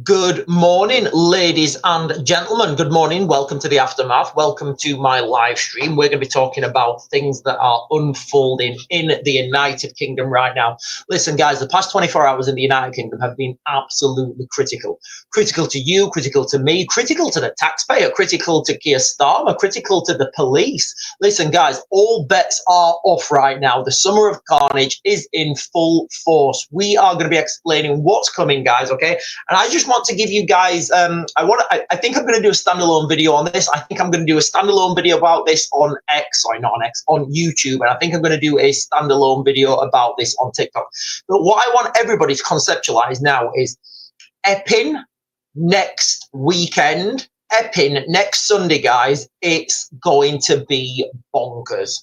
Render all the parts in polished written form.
Good morning, ladies and gentlemen. Good morning. Welcome to the aftermath. Welcome to my live stream. We're going to be talking about things that are unfolding in the United Kingdom right now. Listen, guys, the past 24 hours in the United Kingdom have been absolutely critical. Critical to you, critical to me, critical to the taxpayer, critical to Keir Starmer, critical to the police. Listen, guys, all bets are off right now. The summer of carnage is in full force. We are going to be explaining what's coming, guys, okay? And I just want to give you guys, I think I'm going to do a standalone video on this. I think I'm going to do a standalone video about this on on YouTube. And I think I'm going to do a standalone video about this on TikTok. But what I want everybody to conceptualize now is Epping next weekend, Epping next Sunday, guys, it's going to be bonkers.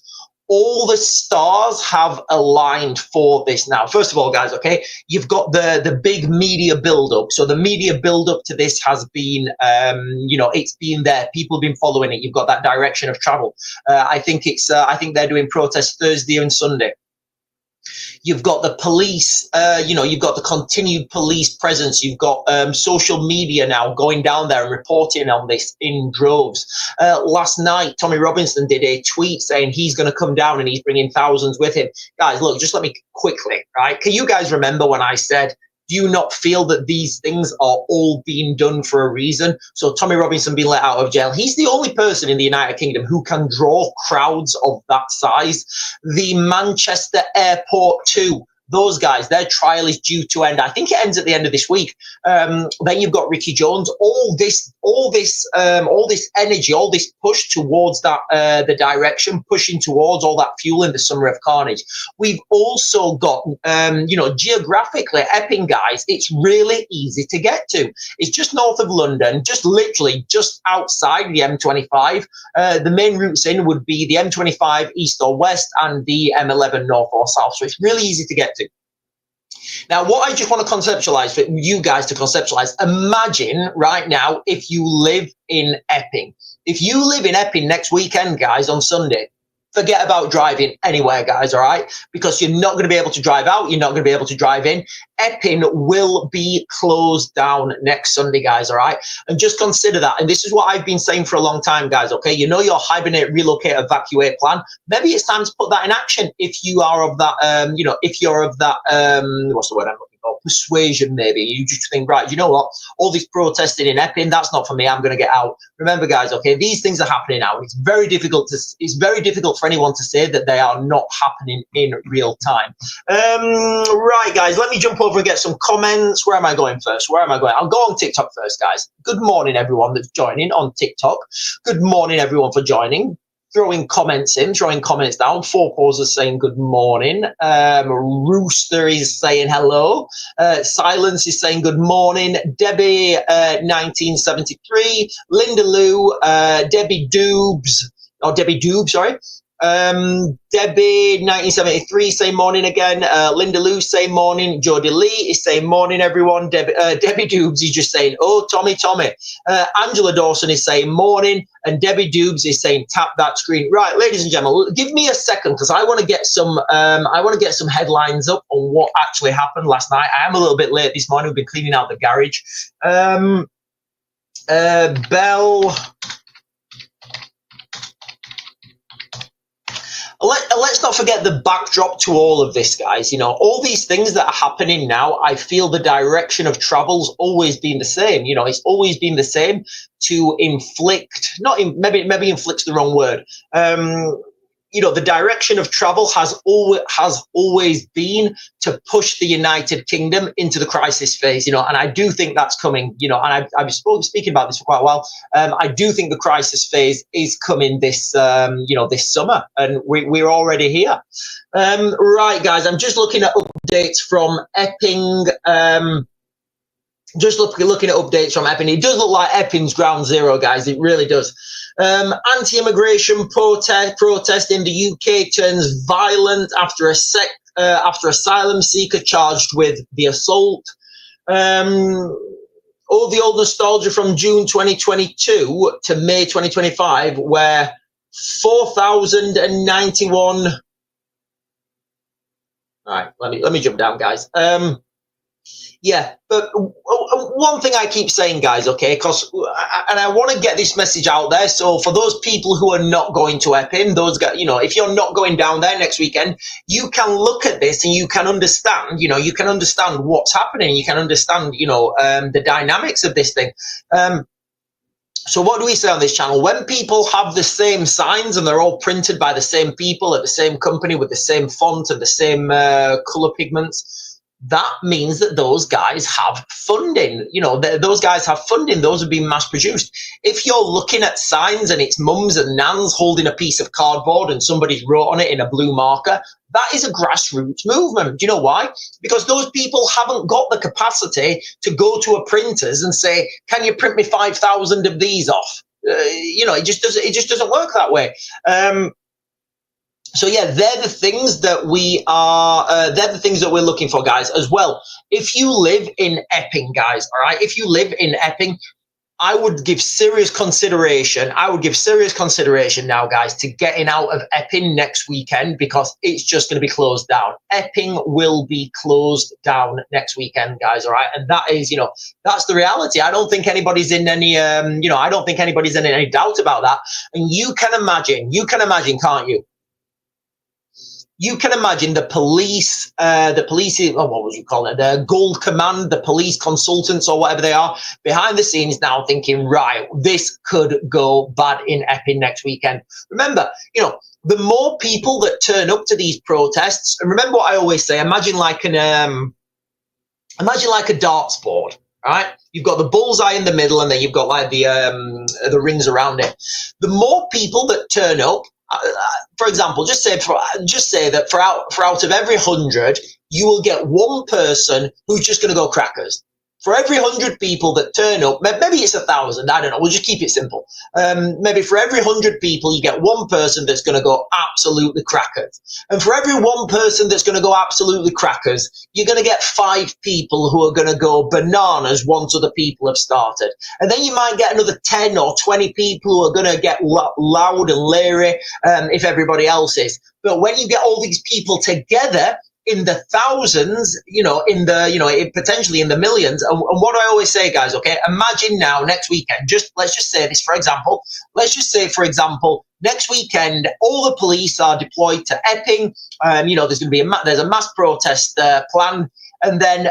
All the stars have aligned for this now. First of all, guys, okay, you've got the big media build-up. So the media build-up to this has been, it's been there. People have been following it. You've got that direction of travel. I think they're doing protests Thursday and Sunday. You've got the police, you've got the continued police presence. You've got social media now going down there and reporting on this in droves. Last night, Tommy Robinson did a tweet saying he's going to come down and he's bringing thousands with him. Guys, look, just let me quickly, right? Can you guys remember when I said, do you not feel that these things are all being done for a reason? So Tommy Robinson being let out of jail, he's the only person in the United Kingdom who can draw crowds of that size. The Manchester Airport 2, those guys, their trial is due to end. I think it ends at the end of this week. Then you've got Ricky Jones. All this energy, all this push towards that, the direction, pushing towards all that fuel in the summer of carnage. We've also got, geographically, Epping, guys, it's really easy to get to. It's just north of London, just literally just outside the M25. The main routes in would be the M25 east or west and the M11 north or south. So it's really easy to get to. Now, what I just want to conceptualize for you guys to conceptualize, imagine right now if you live in Epping. If you live in Epping next weekend, guys, on Sunday, forget about driving anywhere, guys, all right? Because you're not going to be able to drive out. You're not going to be able to drive in. Epping will be closed down next Sunday, guys, all right? And just consider that. And this is what I've been saying for a long time, guys, okay? You know your hibernate, relocate, evacuate plan. Maybe it's time to put that in action if you are of that, if you're of that, what's the word I'm looking for? Persuasion, maybe. You just think, right, you know what? All this protesting in Epping, that's not for me. I'm going to get out. Remember, guys, okay, these things are happening now. It's very difficult for anyone to say that they are not happening in real time. Right, guys, let me jump over and get some comments. Where am I going first? I'll go on TikTok first, guys. Good morning, everyone that's joining on TikTok. Good morning, everyone, for joining. Throwing comments down. Four Paws saying good morning. Rooster is saying hello. Silence is saying good morning. Debbie 1973. Linda Lou. Debbie Doobs, sorry. Debbie 1973 say morning again. Linda Lou say morning. Jodie Lee is saying morning, everyone. Debbie Doobs is just saying, oh, Tommy. Angela Dawson is saying morning, and Debbie Doobs is saying tap that screen. Right, ladies and gentlemen, give me a second because I want to get some headlines up on what actually happened last night. I am a little bit late this morning. We've been cleaning out the garage. Bell. Let's not forget the backdrop to all of this, guys. You know, all these things that are happening now, I feel the direction of travel's always been the same. You know, it's always been the same to inflict, maybe inflict's the wrong word. The direction of travel has always been to push the United Kingdom into the crisis phase, and I do think that's coming, and I've been speaking about this for quite a while. I do think the crisis phase is coming this summer, and we're already here. Right, guys, I'm just looking at updates from Epping. Just looking at updates from Epping. It does look like Epping's ground zero, guys. It really does. Anti-immigration protest in the UK turns violent after asylum seeker charged with the assault. All the old nostalgia from June 2022 to May 2025, where 4,091. All right, let me jump down, guys. Yeah, but one thing I keep saying, guys, okay, because and I want to get this message out there. So for those people who are not going to Epping, those guys, if you're not going down there next weekend, you can look at this and you can understand, you can understand what's happening. You can understand, the dynamics of this thing. So what do we say on this channel? When people have the same signs and they're all printed by the same people at the same company with the same font and the same color pigments, that means that those guys have funding. Those guys have funding. Those have been mass produced. If you're looking at signs and it's mums and nans holding a piece of cardboard and somebody's wrote on it in a blue marker, that is a grassroots movement. Do you know why? Because those people haven't got the capacity to go to a printers and say, can you print me 5,000 of these off? It just doesn't work that way. So yeah, they're the things that we're looking for, guys, as well. If you live in Epping, guys, all right, if you live in Epping, I would give serious consideration now, guys, to getting out of Epping next weekend, because it's just going to be closed down. Epping will be closed down next weekend, guys, all right? And that is, that's the reality. I don't think anybody's in any, I don't think anybody's in any doubt about that. And you can imagine, can't you? You can imagine the police, what would you call it? The Gold Command, the police consultants or whatever they are, behind the scenes now thinking, right, this could go bad in Epping next weekend. Remember, the more people that turn up to these protests, and remember what I always say, imagine like a darts board, right? You've got the bullseye in the middle, and then you've got like the rings around it. The more people that turn up, for example, just say that for out of every 100, you will get one person who's just going to go crackers. For every 100 people that turn up, maybe it's 1,000, I don't know, we'll just keep it simple. Maybe for every 100 people, you get one person that's going to go absolutely crackers. And for every one person that's going to go absolutely crackers, you're going to get 5 people who are going to go bananas once other people have started. And then you might get another 10 or 20 people who are going to get loud and leery if everybody else is. But when you get all these people together, in the thousands, potentially in the millions. And what do I always say, guys? Okay, imagine now next weekend. Let's just say this, for example. Let's just say, for example, next weekend, all the police are deployed to Epping. There's going to be there's a mass protest planned. And then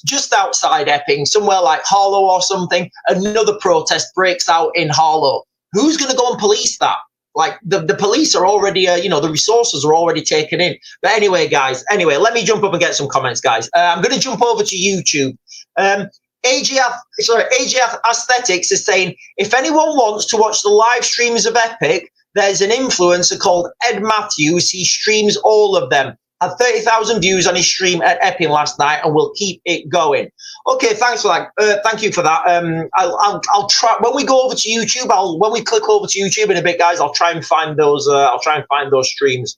just outside Epping, somewhere like Harlow or something, another protest breaks out in Harlow. Who's going to go and police that? Like the police are already, the resources are already taken in. But anyway, guys, let me jump up and get some comments, guys. I'm going to jump over to YouTube. AGF Aesthetics is saying, if anyone wants to watch the live streams of Epic, there's an influencer called Ed Matthews. He streams all of them. Had 30,000 views on his stream at Epping last night, and we'll keep it going. Okay, thanks for that. Thank you for that. I'll try when we go over to YouTube. When we click over to YouTube in a bit, guys, I'll try and find those. Streams.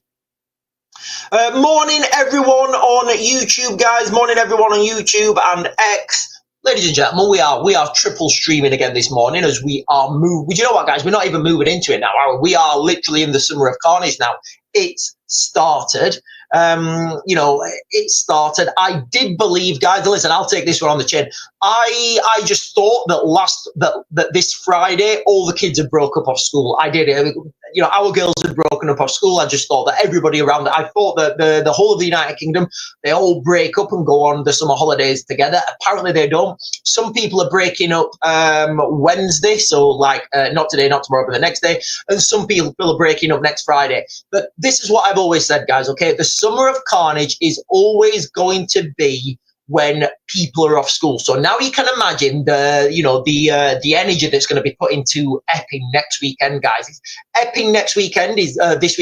Morning, everyone on YouTube, guys. Morning, everyone on YouTube and X. Ladies and gentlemen, we are triple streaming again this morning as we are moving. You know what, guys? We're not even moving into it now. We are literally in the summer of carnage now. It's started. It started. I did believe, guys, listen, I'll take this one on the chin. I just thought that this Friday all the kids had broke up off school. I did. Our girls had broken up off school. I just thought that everybody around it, I thought that the whole of the United Kingdom, they all break up and go on the summer holidays together. Apparently they don't. Some people are breaking up Wednesday, so like not today, not tomorrow, but the next day. And some people are breaking up next Friday. But this is what I've always said, guys, okay? The summer of carnage is always going to be when people are off school. So now you can imagine the energy that's going to be put into Epping next weekend, guys. Epping next weekend is this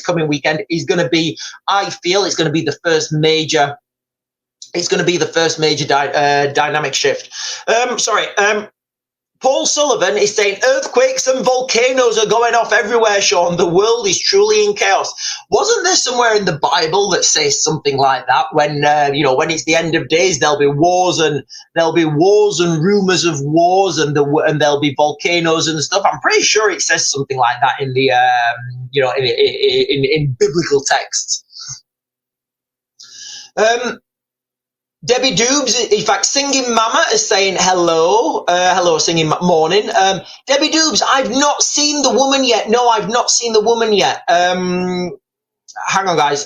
coming weekend is going to be, I feel it's going to be the first major. It's going to be the first major dynamic shift. Paul Sullivan is saying earthquakes and volcanoes are going off everywhere, Sean. The world is truly in chaos. Wasn't there somewhere in the Bible that says something like that? When when it's the end of days, there'll be wars and rumors of wars and there'll be volcanoes and stuff. I'm pretty sure it says something like that in the in biblical texts. Debbie Doobs, in fact, Singing Mama is saying hello. Hello, Singing Morning. Debbie Doobs, I've not seen the woman yet. No, I've not seen the woman yet. Hang on, guys.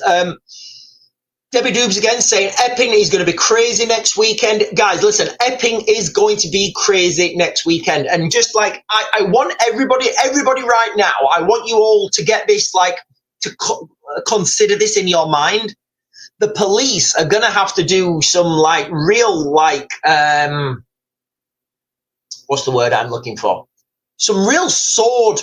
Debbie Doobs again saying Epping is going to be crazy next weekend. Guys, listen, Epping is going to be crazy next weekend. And just like, I want everybody right now, I want you all to get this, like, to consider this in your mind. The police are going to have to do some, like, real, like, what's the word I'm looking for? Some real sword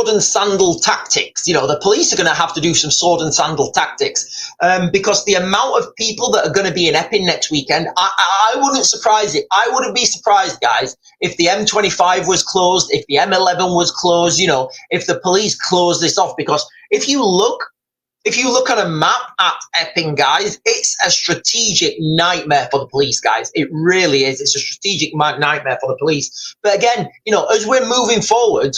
and sandal tactics. You know, the police are going to have to do some sword and sandal tactics because the amount of people that are going to be in Epping next weekend, I wouldn't surprise it. I wouldn't be surprised, guys, if the M25 was closed, if the M11 was closed, you know, if the police closed this off. Because if you look on a map at Epping, guys, it's a strategic nightmare for the police, guys. It really is. It's a strategic nightmare for the police. But again, you know, as we're moving forward,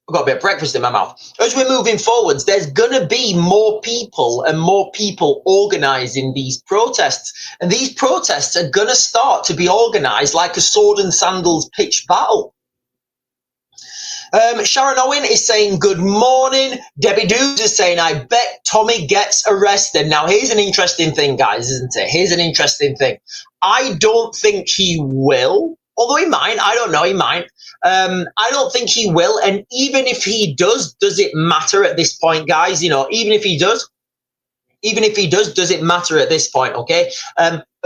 I've got a bit of breakfast in my mouth. As we're moving forwards, there's going to be more people and more people organizing these protests. And these protests are going to start to be organized like a sword and sandals pitched battle. Sharon Owen is saying good morning. Debbie Doos is saying, I bet Tommy gets arrested. Now, here's an interesting thing, guys, isn't it? Here's an interesting thing. I don't think he will, although he might. I don't know. He might. I don't think he will. And even if he does it matter at this point, guys? You know, even if he does it matter at this point? Okay.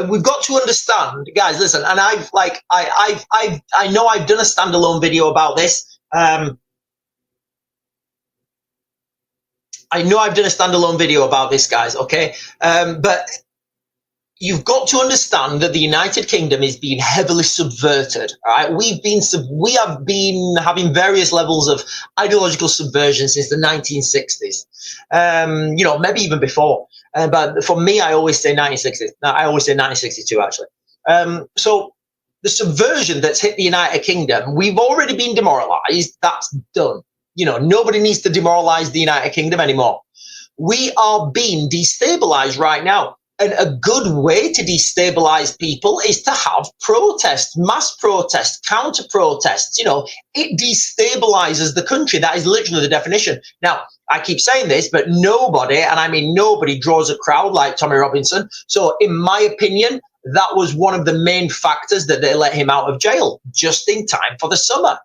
We've got to understand, guys, listen, and I know I've done a standalone video about this. I know I've done a standalone video about this, guys, okay? But you've got to understand that the United Kingdom is being heavily subverted, all right? We have been having various levels of ideological subversion since the 1960s, you know, maybe even before. But for me, I always say 1960s. No, I always say 1962, actually. So the subversion that's hit the United Kingdom, we've already been demoralized. That's done. You know, nobody needs to demoralize the United Kingdom anymore. We are being destabilized right now. And a good way to destabilize people is to have protests, mass protests, counter protests. You know, it destabilizes the country. That is literally the definition. Now, I keep saying this, but nobody, and I mean nobody, draws a crowd like Tommy Robinson. So in my opinion, that was one of the main factors that they let him out of jail just in time for the summer.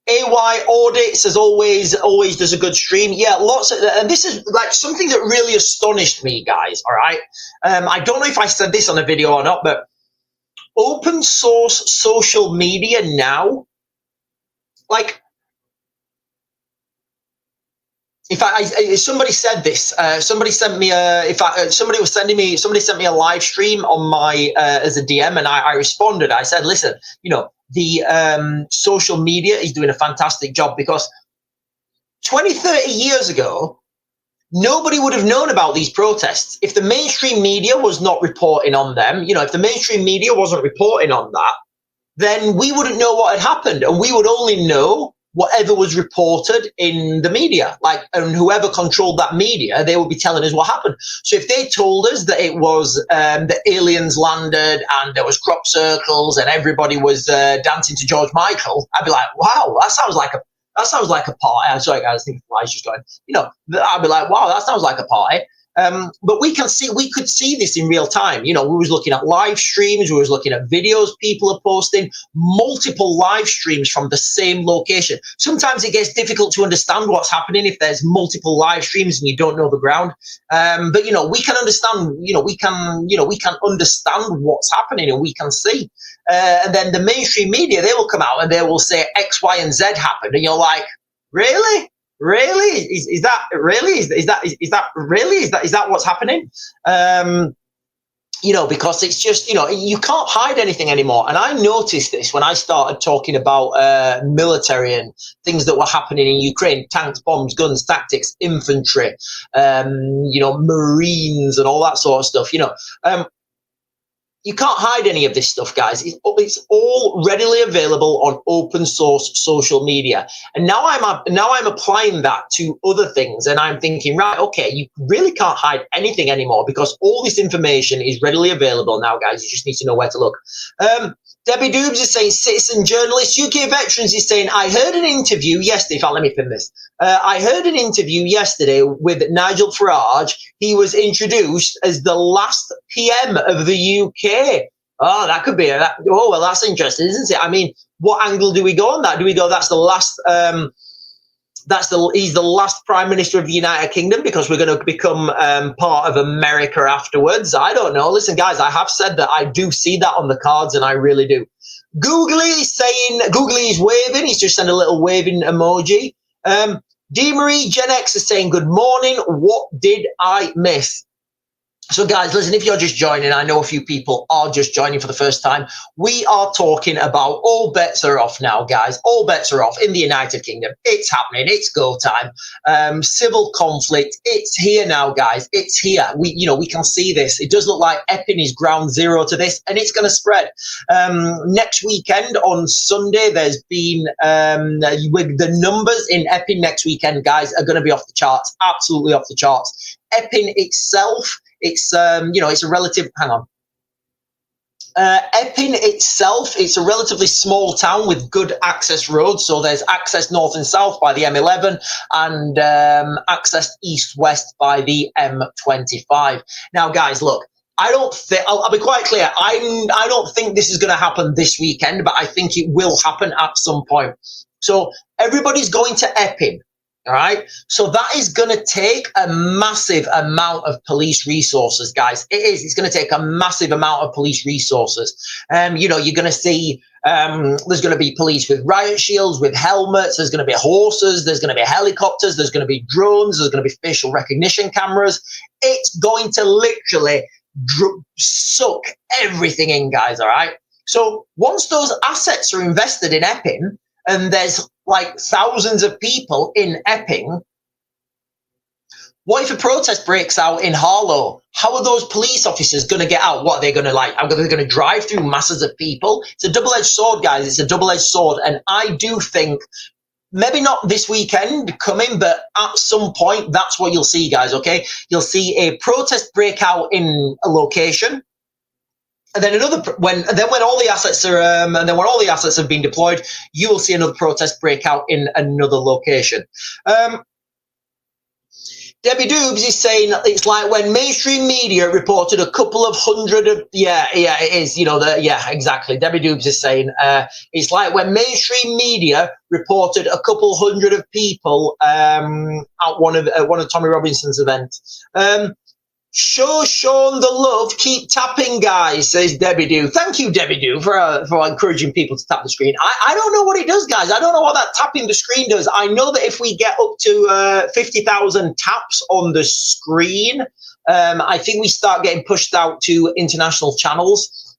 AY Audits, as always does a good stream. Yeah, lots of, and this is like something that really astonished me, guys. All right. I don't know if I said this on a video or not, but open source social media now, like, if somebody said this, somebody sent me somebody sent me a live stream on my as a DM, and I responded. I said, listen, you know, the social media is doing a fantastic job, because 20, 30 years ago, nobody would have known about these protests. If the mainstream media was not reporting on them, you know, if the mainstream media wasn't reporting on that, then we wouldn't know what had happened, and we would only know whatever was reported in the media, like, and whoever controlled that media, they would be telling us what happened. So if they told us that it was the aliens landed and there was crop circles and everybody was dancing to George Michael, I'd be like, wow, that sounds like a party. I'm sorry, guys, I think the fly's just going. You know, I'd be like, wow, that sounds like a party. But we could see this in real time. You know, we was looking at live streams, we was looking at videos people are posting, multiple live streams from the same location. Sometimes it gets difficult to understand what's happening if there's multiple live streams and you don't know the ground. But you know, we can understand, we can understand what's happening, and we can see. And then the mainstream media, they will come out and they will say X, Y, and Z happened, and you're like, really? Really? Is that really? Is that really? Is that what's happening? You know, because it's just, you know, you can't hide anything anymore. And I noticed this when I started talking about military and things that were happening in Ukraine: tanks, bombs, guns, tactics, infantry, you know, Marines, and all that sort of stuff. You know, you can't hide any of this stuff, guys. It's all readily available on open source social media. And now I'm applying that to other things, and I'm thinking, right, okay, you really can't hide anything anymore because all this information is readily available now, guys. You just need to know where to look. Debbie Doobs is saying, citizen journalist. UK Veterans is saying, I heard an interview yesterday. In fact, let me pin this. I heard an interview yesterday with Nigel Farage. He was introduced as the last PM of the UK. Oh, that could be oh, well, that's interesting, isn't it? I mean, what angle do we go on that? Do we go, that's the last, he's the last Prime Minister of the United Kingdom because we're going to become part of America afterwards? I don't know. Listen, guys, I have said that I do see that on the cards, and I really do. Googly is saying, Googly is waving. He's just sent a little waving emoji. D. Marie Gen X is saying, good morning. What did I miss? So, guys, listen, if you're just joining, I know a few people are just joining for the first time. We are talking about all bets are off now, guys. All bets are off in the United Kingdom. It's happening. It's go time. Civil conflict. It's here now, guys. It's here. We can see this. It does look like Epping is ground zero to this, and it's going to spread. Next weekend on Sunday, there's been with the numbers in Epping next weekend, guys, are going to be off the charts. Absolutely off the charts. Epping itself, it's it's a relative. Hang on. Epping itself, it's a relatively small town with good access roads. So there's access north and south by the M11 and access east-west by the M25. Now, guys, look, I don't think, I'll be quite clear, I don't think this is going to happen this weekend, but I think it will happen at some point. So everybody's going to Epping. All right. So that is going to take a massive amount of police resources, guys. It is. It's going to take a massive amount of police resources. You're going to see there's going to be police with riot shields, with helmets. There's going to be horses. There's going to be helicopters. There's going to be drones. There's going to be facial recognition cameras. It's going to literally suck everything in, guys. All right. So once those assets are invested in Epping, and there's like thousands of people in Epping, what if a protest breaks out in Harlow? How are those police officers going to get out? What are they going to like? Are they going to drive through masses of people? It's a double-edged sword, guys. It's a double-edged sword. And I do think maybe not this weekend coming, but at some point, that's what you'll see, guys, okay? You'll see a protest break out in a location. And then when all the assets are, and then when all the assets have been deployed, you will see another protest break out in another location. Debbie Doobs is saying it's like when mainstream media reported a couple of hundred of, it is, exactly. Debbie Doobs is saying it's like when mainstream media reported a couple hundred of people at one of Tommy Robinson's events. Show Sean the love. Keep tapping, guys, says Debbie Doo. Thank you, Debbie Doo, for encouraging people to tap the screen. I don't know what it does, guys. I don't know what that tapping the screen does. I know that if we get up to 50,000 taps on the screen, I think we start getting pushed out to international channels.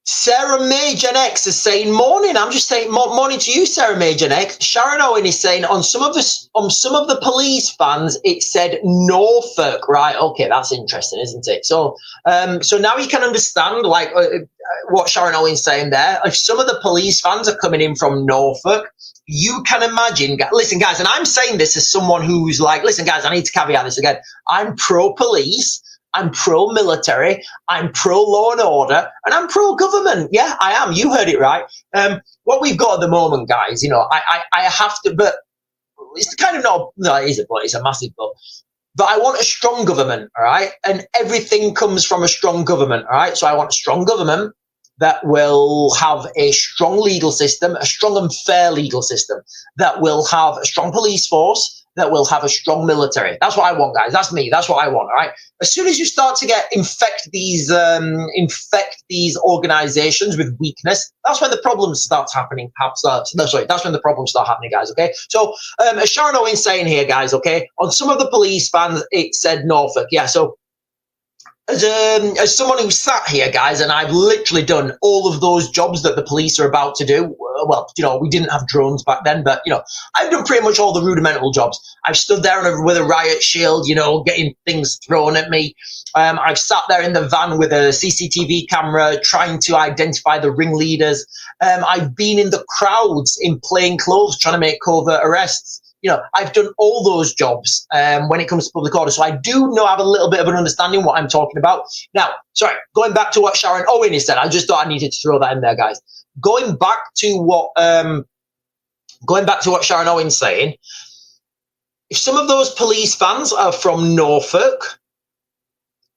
Sarah May Gen X is saying morning. I'm just saying morning to you, Sarah May Gen X. Sharon Owen is saying on some of the police fans it said Norfolk. Right? Okay, that's interesting, isn't it? So now you can understand like what Sharon Owen's saying there. If some of the police fans are coming in from Norfolk, you can imagine. Listen, guys, and I'm saying this as someone who's like, listen, guys, I need to caveat this again. I'm pro-police. I'm pro-military, I'm pro-law and order, and I'm pro-government. Yeah, I am. You heard it right. What we've got at the moment, guys, I have to, but it's kind of not, no, it is a but, it's a massive but I want a strong government, all right? And everything comes from a strong government, all right? So I want a strong government that will have a strong legal system, a strong and fair legal system, that will have a strong police force, that will have a strong military. That's what I want, guys. That's me. That's what I want. All right. As soon as you start to infect these organizations with weakness, that's when the problems start happening. That's when the problems start happening, guys. Okay. So, as Sharon Owen's saying here, guys. Okay. On some of the police fans, it said Norfolk. Yeah. So as someone who sat here, guys, and I've literally done all of those jobs that the police are about to do. Well, we didn't have drones back then, but, I've done pretty much all the rudimental jobs. I've stood there with a riot shield, getting things thrown at me. I've sat there in the van with a CCTV camera trying to identify the ringleaders. I've been in the crowds in plain clothes trying to make covert arrests. I've done all those jobs when it comes to public order. So I do have a little bit of an understanding what I'm talking about. Now, sorry, going back to what Sharon Owen has said, I just thought I needed to throw that in there, guys. Going back to what Sharon Owen's saying, if some of those police fans are from Norfolk,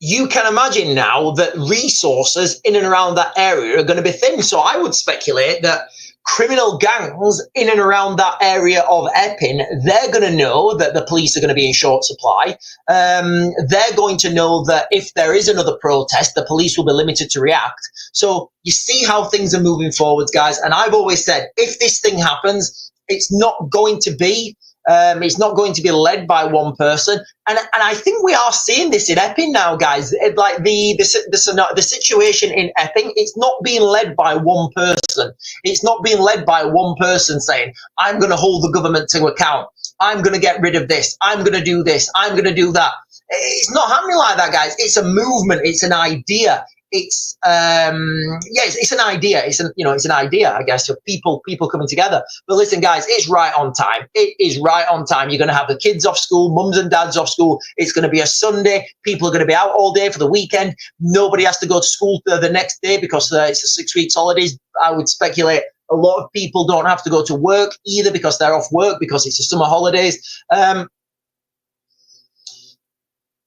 you can imagine now that resources in and around that area are going to be thin. So I would speculate that criminal gangs in and around that area of Epping, they're going to know that the police are going to be in short supply. They're going to know that if there is another protest, the police will be limited to react. So you see how things are moving forwards, guys. And I've always said, if this thing happens, it's not going to be led by one person, and I think we are seeing this in Epping now, guys. Like the situation in Epping, it's not being led by one person. It's not being led by one person saying, "I'm going to hold the government to account. I'm going to get rid of this. I'm going to do this. I'm going to do that." It's not happening like that, guys. It's a movement. It's an idea. It's it's an idea. It's an idea, I guess, of people coming together. But listen, guys, it's right on time. It is right on time. You're going to have the kids off school, mums and dads off school. It's going to be a Sunday. People are going to be out all day for the weekend. Nobody has to go to school the next day because it's a 6 weeks holidays. I would speculate a lot of people don't have to go to work either because they're off work because it's the summer holidays.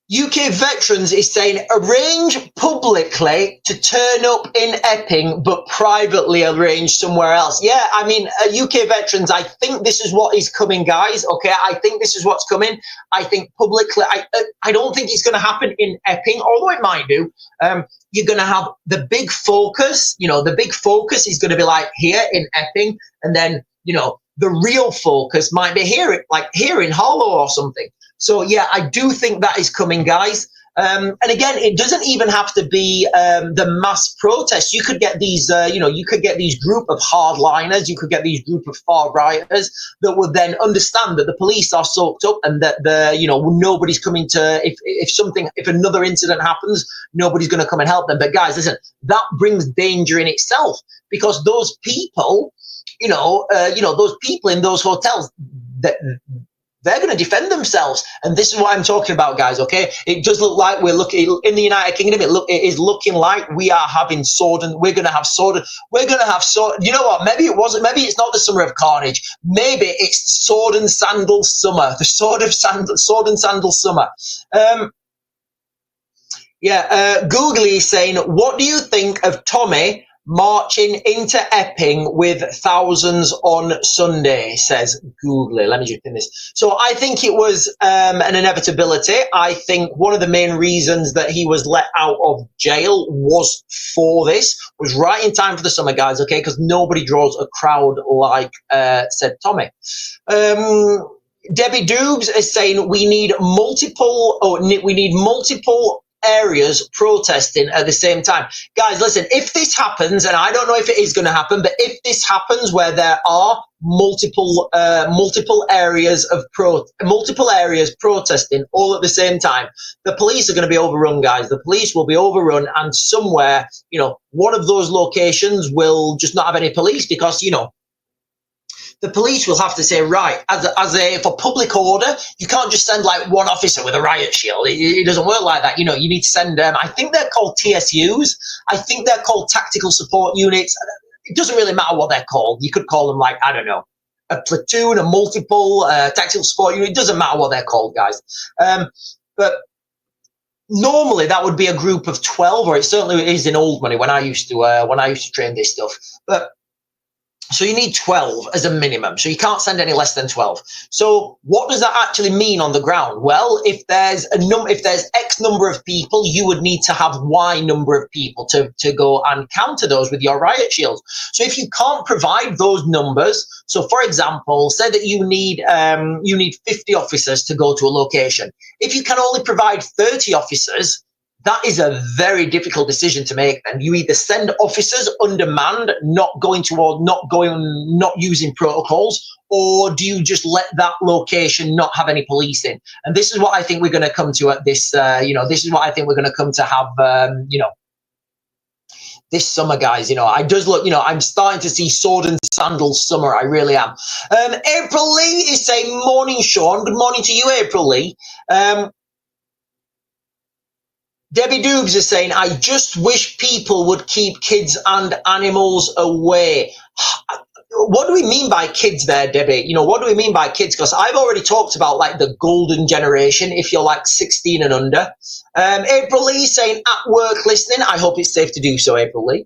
UK Veterans is saying arrange publicly to turn up in Epping, but privately arrange somewhere else. Yeah, I mean, UK Veterans, I think this is what is coming, guys. Okay, I think this is what's coming. I think publicly, I don't think it's going to happen in Epping, although it might do. You're going to have the big focus. The big focus is going to be like here in Epping, and then the real focus might be here in Harlow or something. So, yeah, I do think that is coming, guys. And again, it doesn't even have to be the mass protests. You could get these, you could get these group of hardliners. You could get these group of far righters that would then understand that the police are soaked up and that nobody's coming to. If another incident happens, nobody's going to come and help them. But guys, listen, that brings danger in itself because those people, those people in those hotels that. They're going to defend themselves, and this is what I'm talking about, guys. Okay, it does look like we're looking in the United Kingdom. It is looking like we are having sword, and we're going to have sword. We're going to have sword. You know what? Maybe it wasn't. Maybe it's not the summer of carnage. Maybe it's sword and sandal summer. The sword and sandal summer. Googly is saying, what do you think of Tommy marching into Epping with thousands on Sunday, says Googly. Let me just pin this. So I think it was an inevitability. I think one of the main reasons that he was let out of jail was for this, was right in time for the summer, guys, okay, because nobody draws a crowd like said Tommy. Debbie Doobs is saying we need multiple areas protesting at the same time. Guys, listen, if this happens, and I don't know if it is going to happen, but if this happens where there are multiple areas protesting all at the same time, the police are going to be overrun, guys. The police will be overrun, and somewhere, one of those locations will just not have any police because, the police will have to say, right, for public order, you can't just send like one officer with a riot shield. It doesn't work like that. You need to send I think they're called TSUs. I think they're called tactical support units. It doesn't really matter what they're called. You could call them like, I don't know, a platoon, a multiple tactical support unit. It doesn't matter what they're called, guys. But normally that would be a group of 12, or it certainly is in old money when I used to train this stuff. But so you need 12 as a minimum. So you can't send any less than 12. So what does that actually mean on the ground? Well, if there's X number of people, you would need to have Y number of people to go and counter those with your riot shields. So if you can't provide those numbers, so for example, say that you need 50 officers to go to a location. If you can only provide 30 officers, that is a very difficult decision to make. And you either send officers undermanned, not using protocols, or do you just let that location not have any policing? And this is what I think we're going to come to at this. This is what I think we're going to come to have. This summer, guys. I'm starting to see sword and sandals summer. I really am. April Lee is saying, "Morning, Sean." Good morning to you, April Lee. Debbie Doobs is saying, "I just wish people would keep kids and animals away." What do we mean by kids there, Debbie? What do we mean by kids? Because I've already talked about like the golden generation, if you're like 16 and under. April Lee saying, "At work listening." I hope it's safe to do so, April Lee.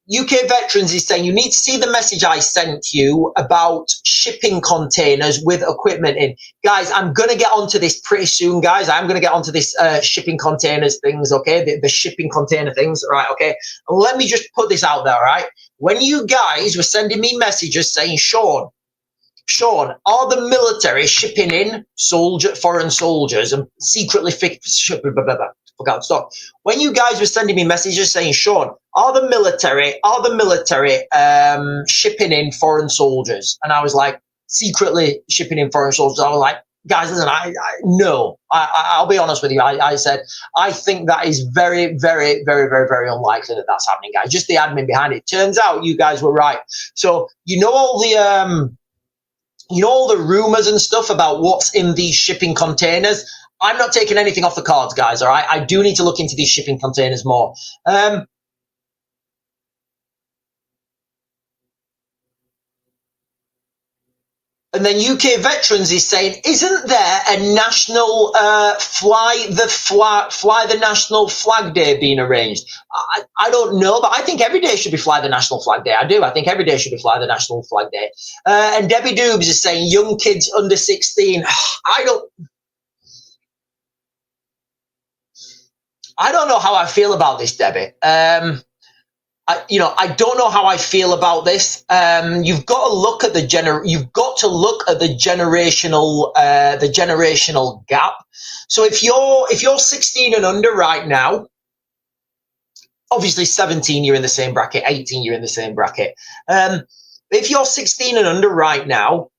UK Veterans is saying, "You need to see the message I sent you about shipping containers with equipment in." Guys, I'm going to get onto this pretty soon, guys. I'm going to get onto this shipping containers things, okay? The shipping container things, right, okay? And let me just put this out there, right? When you guys were sending me messages saying, Sean, are the military shipping in foreign soldiers and secretly when you guys were sending me messages saying, Sean, are the military shipping in foreign soldiers? And I was like, secretly shipping in foreign soldiers. I was like, guys, listen, no. I'll be honest with you. I said, I think that is very, very, very, very, very unlikely that that's happening, guys. Just the admin behind it. Turns out you guys were right. So, all the rumors and stuff about what's in these shipping containers. I'm not taking anything off the cards, guys, all right? I do need to look into these shipping containers more. And then UK Veterans is saying, "Isn't there a national fly the national flag day being arranged?" I don't know, but I think every day should be fly the national flag day. I do. I think every day should be fly the national flag day. And Debbie Doobs is saying, "Young kids under 16. I don't know how I feel about this, Debbie. I don't know how I feel about this. You've got to look at the generational gap. So if you're 16 and under right now, obviously 17 you're in the same bracket, 18 you're in the same bracket. If you're 16 and under right now,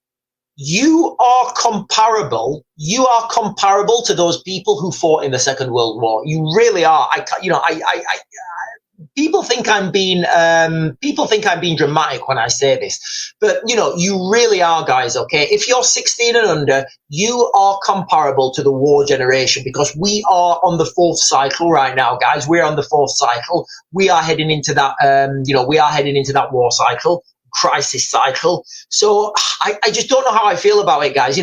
you are comparable to those people who fought in the Second World War. You really are. People think I'm being dramatic when I say this, but you really are, guys. Okay, if you're 16 and under, you are comparable to the war generation, because we are on the fourth cycle right now, guys. We're on the fourth cycle. We are heading into that. We are heading into that war cycle. Crisis cycle. So I just don't know how I feel about it, guys.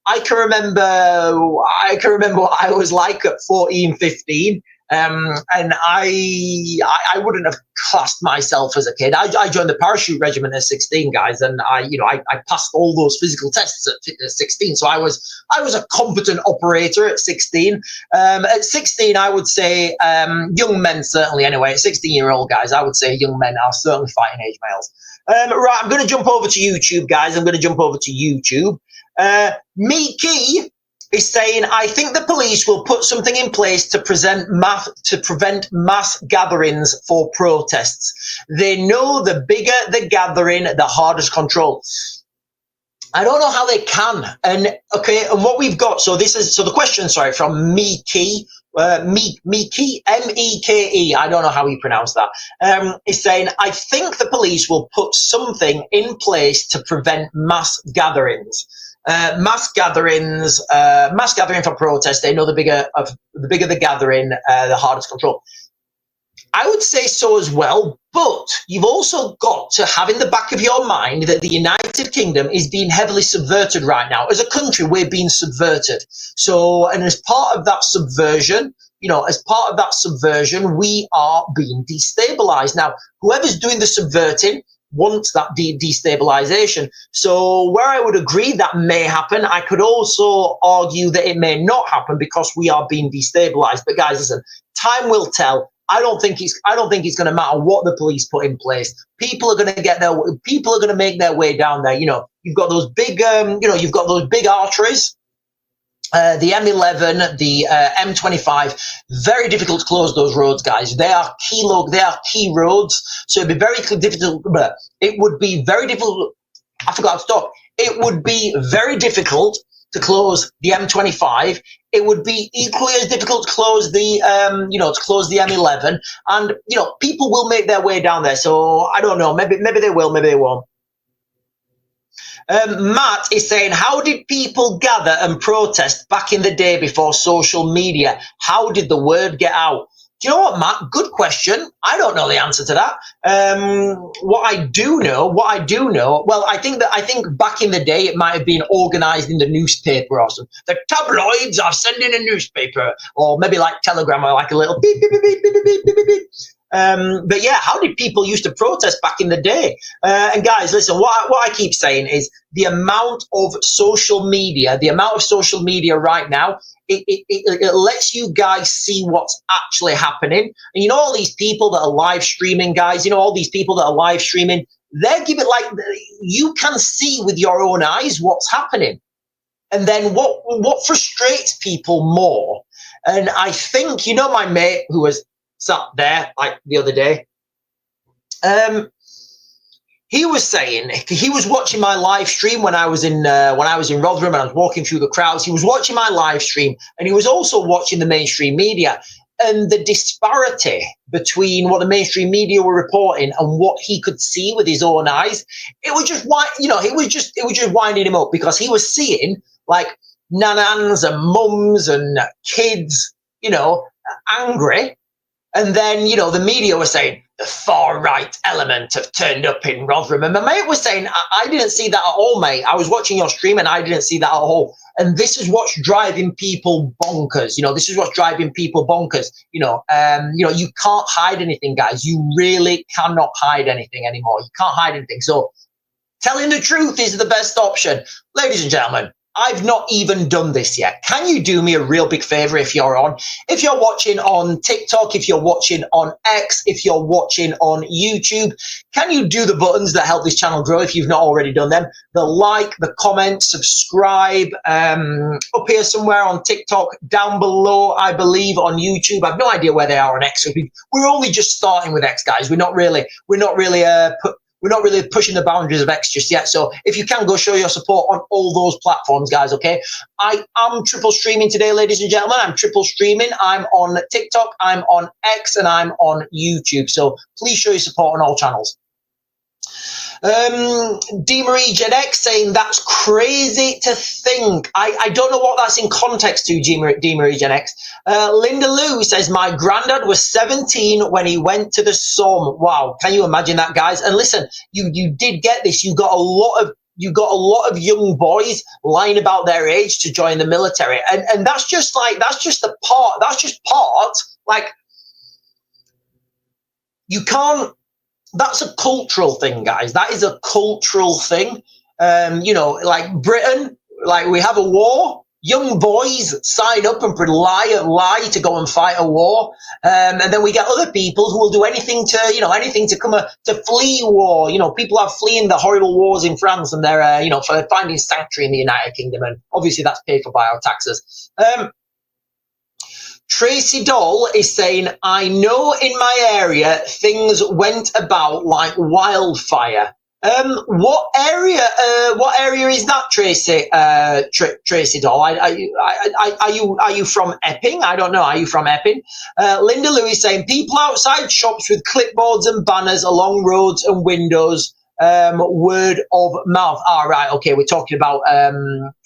I can remember what I was like at 14, 15. And I wouldn't have classed myself as a kid. I joined the parachute regiment at 16, guys, and I passed all those physical tests at 16. So I was a competent operator at 16. At 16, I would say young men, certainly anyway, 16-year-old guys, I would say young men are certainly fighting age males. Right, I'm going to jump over to YouTube, guys. Miki is saying, "I think the police will put something in place to prevent mass gatherings for protests. They know the bigger the gathering, the harder to control." I don't know how they can. And what we've got, so the question, from Miki, Meke, M-E-K-E, I don't know how you pronounce that, is saying, "I think the police will put something in place to prevent mass gatherings. Mass gathering for protest. They know the bigger the gathering, the harder to control." I would say so as well, but you've also got to have in the back of your mind that the United Kingdom is being heavily subverted right now. As a country, we're being subverted. So, and as part of that subversion, we are being destabilized. Now, whoever's doing the subverting wants that destabilization. So where I would agree that may happen, I could also argue that it may not happen because we are being destabilized. But guys, listen, time will tell. I don't think it's going to matter what the police put in place. People are going to make their way down there. You've got those big arteries. the M11, the M25, very difficult to close those roads, guys. They are key roads, so it'd be very difficult. It would be very difficult. I forgot to stop. It would be very difficult to close the M25. It would be equally as difficult to close the, to close the M11. And people will make their way down there. So I don't know. Maybe they will. Maybe they won't. Matt is saying, how did people gather and protest back in the day before social media? How did the word get out? Do you know what, Matt? Good question. I don't know the answer to that. What I do know, well, I think back in the day it might have been organized in the newspaper or something. The tabloids are sending a newspaper, or maybe like Telegram, or like a little beep, beep, beep, beep, beep, beep, beep, beep, beep. But yeah, how did people used to protest back in the day? And guys, listen, what I keep saying is the amount of social media right now, it lets you guys see what's actually happening. And all these people that are live streaming, guys, all these people that are live streaming, they're giving, like, you can see with your own eyes what's happening. And then what frustrates people more, and I think, my mate who was sat there like the other day, he was saying, he was watching my live stream when I was in Rotherham, and I was walking through the crowds. He was watching my live stream, and he was also watching the mainstream media, and the disparity between what the mainstream media were reporting and what he could see with his own eyes, it was just it was just winding him up, because he was seeing like nanans and mums and kids, angry. And then, the media was saying the far right element have turned up in Rotherham. And my mate was saying, I didn't see that at all, mate. I was watching your stream and I didn't see that at all. And this is what's driving people bonkers. This is what's driving people bonkers. You can't hide anything, guys. You really cannot hide anything anymore. You can't hide anything. So telling the truth is the best option. Ladies and gentlemen, I've not even done this yet. Can you do me a real big favor if you're watching on TikTok, if you're watching on X, if you're watching on YouTube, can you do the buttons that help this channel grow if you've not already done them? The like, the comment, subscribe, up here somewhere on TikTok, down below, I believe, on YouTube. I've no idea where they are on X. We're only just starting with X, guys. We're not really pushing the boundaries of X just yet. So if you can, go show your support on all those platforms, guys, okay? I am triple streaming today, ladies and gentlemen. I'm triple streaming. I'm on TikTok, I'm on X, and I'm on YouTube. So please show your support on all channels. D-Marie Gen X saying, that's crazy to think. I don't know what that's in context to, D-Marie Gen X. Linda Lou says, my granddad was 17 when he went to the Somme. Wow, can you imagine that, guys? And listen, you did get this. You got a lot of young boys lying about their age to join the military, and that's just part. Like, you can't. That's a cultural thing, guys. That is a cultural thing. Like Britain, like we have a war. Young boys sign up and lie to go and fight a war, and then we get other people who will do anything to flee war. People are fleeing the horrible wars in France, and they're for finding sanctuary in the United Kingdom, and obviously that's paid for by our taxes. Tracy Doll is saying, I know in my area things went about like wildfire. What area is that, Tracy? Tracy Doll. Are you from Epping? I don't know. Are you from Epping? Linda Lewis saying, people outside shops with clipboards and banners along roads and windows. Word of mouth. All right. Okay. We're talking about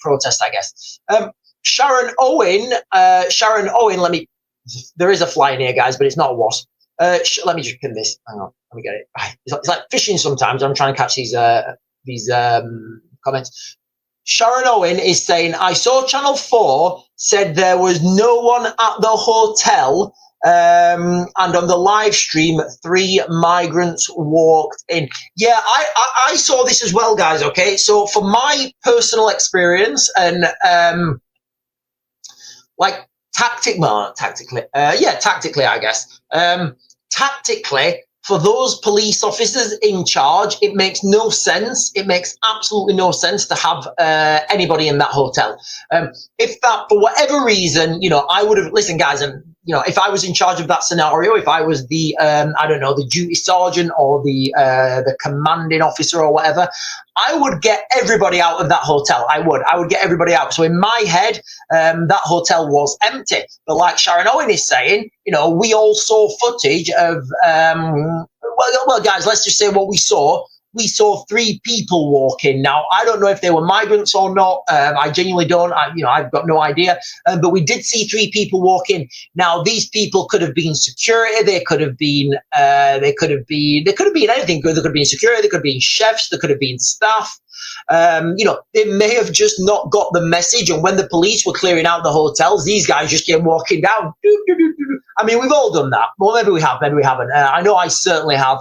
protest, I guess. Sharon Owen, there is a fly in here, guys, but it's not a wasp. Let me just pin this. Hang on, let me get it. It's like fishing sometimes. I'm trying to catch these comments. Sharon Owen is saying, I saw Channel 4 said there was no one at the hotel, and on the live stream, 3 migrants walked in. Yeah, I saw this as well, guys, okay? So for my personal experience, and tactically, I guess. Tactically, for those police officers in charge, it makes no sense. It makes absolutely no sense to have anybody in that hotel. If that, for whatever reason, you know, I would have, listen, guys, and you know, if I was in charge of that scenario, if I was the, I don't know, the duty sergeant or the commanding officer or whatever, I would get everybody out of that hotel. I would get everybody out. So in my head, that hotel was empty. But like Sharon Owen is saying, you know, we all saw footage of, well, guys, let's just say what we saw. We saw 3 people walk in. Now, I don't know if they were migrants or not. I genuinely don't. I've got no idea. But we did see 3 people walk in. Now, these people could have been security. They could have been. They could have been anything good. They could have been security. They could have been chefs. They could have been staff. You know, they may have just not got the message. And when the police were clearing out the hotels, these guys just came walking down. I mean, we've all done that. Well, maybe we have. Maybe we haven't. I know I certainly have.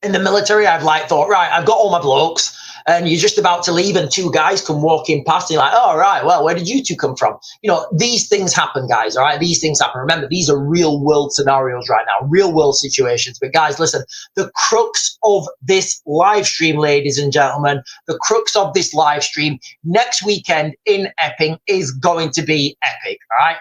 In the military, I've like thought, right, I've got all my blokes, and you're just about to leave, and 2 guys come walking past, and you're like, oh, right, well, where did you 2 come from? You know, these things happen, guys, all right? These things happen. Remember, these are real world scenarios right now, real world situations. But guys, listen, the crux of this live stream, ladies and gentlemen, the crux of this live stream next weekend in Epping is going to be epic, all right?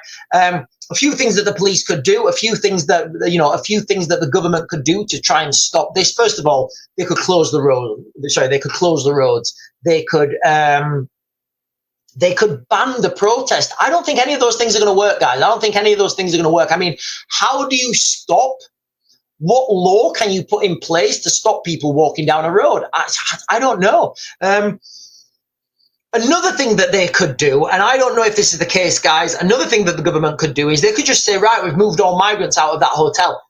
A few things that the police could do, a few things that, you know, a few things that the government could do to try and stop this. First of all, they could close the road. Sorry, they could close the roads. They could ban the protest. I don't think any of those things are going to work, guys. I don't think any of those things are going to work. I mean, how do you stop? What law can you put in place to stop people walking down a road? I don't know. Another thing that they could do, and I don't know if this is the case, guys, another thing that the government could do is they could just say, right, we've moved all migrants out of that hotel.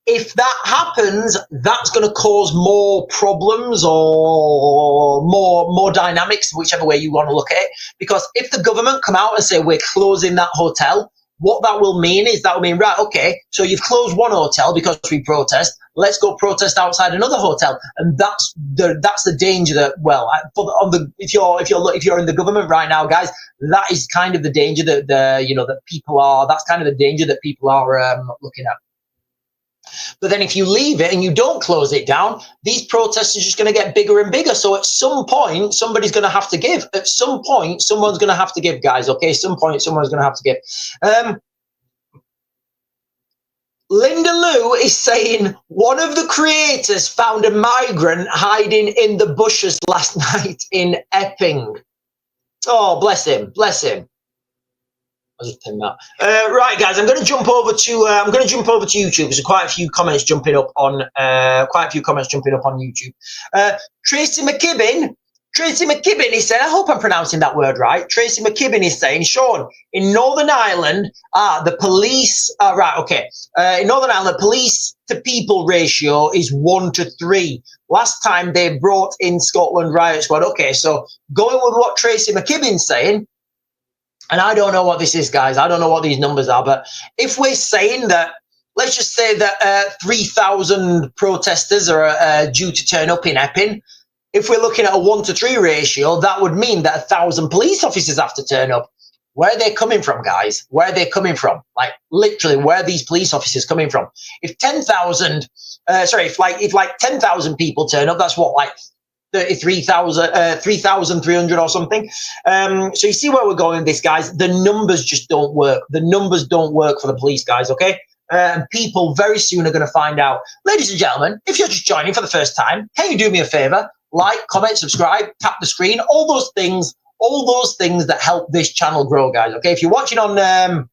If that happens, that's going to cause more problems or more dynamics, whichever way you want to look at it. Because if the government come out and say, we're closing that hotel, what that will mean is that will mean, right, okay, so you've closed one hotel because we protest. Let's go protest outside another hotel, and that's the danger that, well, if you're in the government right now, guys, that is kind of the danger that that people are. That's kind of the danger that people are looking at. But then if you leave it and you don't close it down, these protests are just going to get bigger and bigger. So at some point, somebody's going to have to give. At some point, someone's going to have to give, guys. Okay, at some point, someone's going to have to give. Linda Lou is saying one of the creators found a migrant hiding in the bushes last night in Epping. Oh, bless him, bless him. I'll just pin that. Right, guys, I'm going to jump over to YouTube. There's quite a few comments jumping up on YouTube. Tracy McKibbin is saying, I hope I'm pronouncing that word right. Tracy McKibbin is saying, Sean, in Northern Ireland, the police, right, okay. In Northern Ireland, the police to people ratio is 1 to 3. Last time they brought in Scotland Riot Squad. Okay, so going with what Tracy McKibbin's saying, and I don't know what this is, guys. I don't know what these numbers are, but if we're saying that, let's just say that 3,000 protesters are due to turn up in Epping. If we're looking at a 1 to 3 ratio, that would mean that 1,000 police officers have to turn up. Where are they coming from, guys? Where are they coming from? Like, literally, where are these police officers coming from? If 10,000, if 10,000 people turn up, that's what, like 3,300 or something. So you see where we're going with this, guys. The numbers just don't work. The numbers don't work for the police, guys, okay? And people very soon are going to find out. Ladies and gentlemen, if you're just joining for the first time, can you do me a favor? Like, comment, subscribe, tap the screen, all those things that help this channel grow, guys, okay? If you're watching on...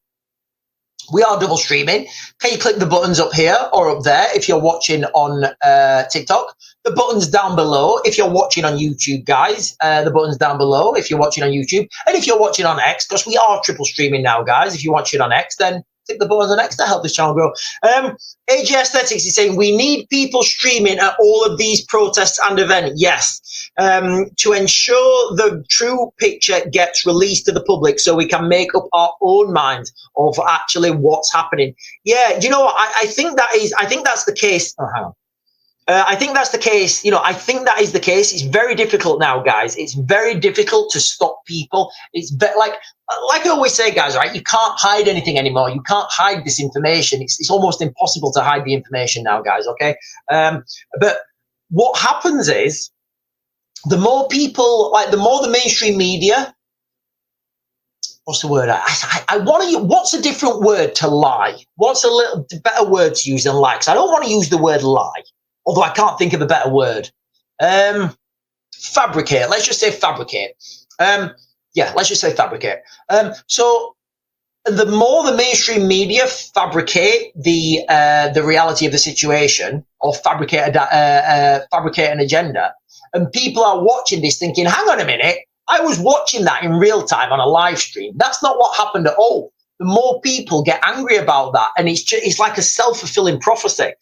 we are double streaming. Can you click the buttons up here or up there if you're watching on TikTok? The buttons down below if you're watching on YouTube, guys. The buttons down below if you're watching on YouTube. And if you're watching on X, because we are triple streaming now, guys. If you're watching on X, then click the buttons on X to help this channel grow. AJ Aesthetics is saying, we need people streaming at all of these protests and events. Yes. To ensure the true picture gets released to the public so we can make up our own minds of actually what's happening. Yeah, you know what? I think that's the case. Oh, hang on. I think that's the case. I think that is the case. It's very difficult now, guys. It's very difficult to stop people. It's like I always say, guys, right? You can't hide anything anymore. You can't hide this information. It's almost impossible to hide the information now, guys. Okay. But what happens is the more people, like the more the mainstream media. What's the word? I want to. What's a different word to lie? What's a little better word to use than lie? Because I don't want to use the word lie, although I can't think of a better word. Fabricate. Let's just say fabricate. Yeah, let's just say fabricate. So the more the mainstream media fabricate the reality of the situation or fabricate an agenda, and people are watching this thinking, "Hang on a minute, I was watching that in real time on a live stream. That's not what happened at all." The more people get angry about that, and it's like a self-fulfilling prophecy.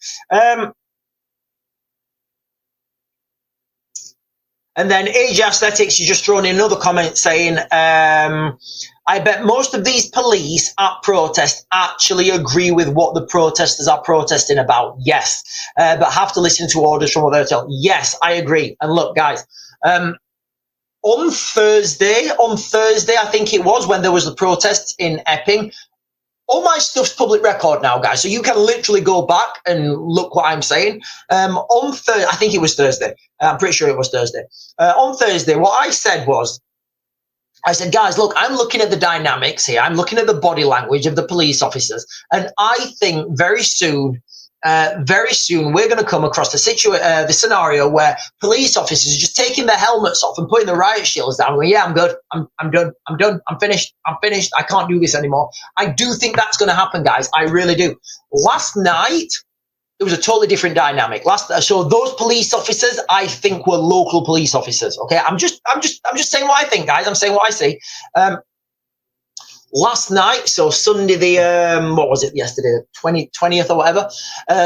And then Age Aesthetics, you just thrown in another comment saying, I bet most of these police at protest actually agree with what the protesters are protesting about. Yes, but have to listen to orders from what they're telling. Yes, I agree. And look, guys, on Thursday, I think it was, when there was the protests in Epping, all my stuff's public record now, guys. So you can literally go back and look what I'm saying. On Thursday, I think it was Thursday. I'm pretty sure it was Thursday. On Thursday, what I said was, I said, guys, look, I'm looking at the dynamics here. I'm looking at the body language of the police officers. And I think very soon, we're going to come across the scenario where police officers are just taking their helmets off and putting the riot shields down. Well, yeah, I'm good. I'm done. I'm finished. I can't do this anymore. I do think that's going to happen, guys. I really do. Last night, it was a totally different dynamic. So those police officers, I think, were local police officers. Okay, I'm just saying what I think, guys. I'm saying what I see. Last night, so Sunday the what was it yesterday, 20th or whatever.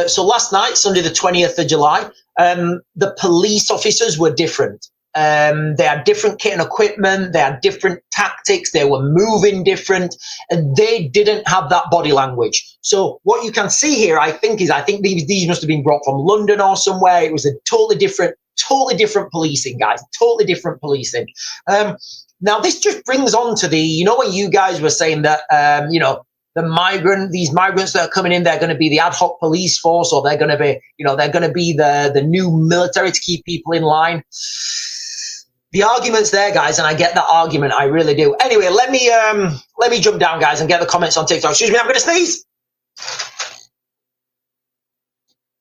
So last night, Sunday the 20th of July, the police officers were different. They had different kit and equipment. They had different tactics. They were moving different, and they didn't have that body language. So what you can see here, I think these must have been brought from London or somewhere. It was a totally different policing, guys. Totally different policing. Now this just brings on to the, when you guys were saying that, these migrants that are coming in, they're going to be the ad hoc police force, or they're going to be, they're going to be the new military to keep people in line. The argument's there, guys, and I get that argument. I really do. Anyway, let me jump down, guys, and get the comments on TikTok. Excuse me, I'm going to sneeze.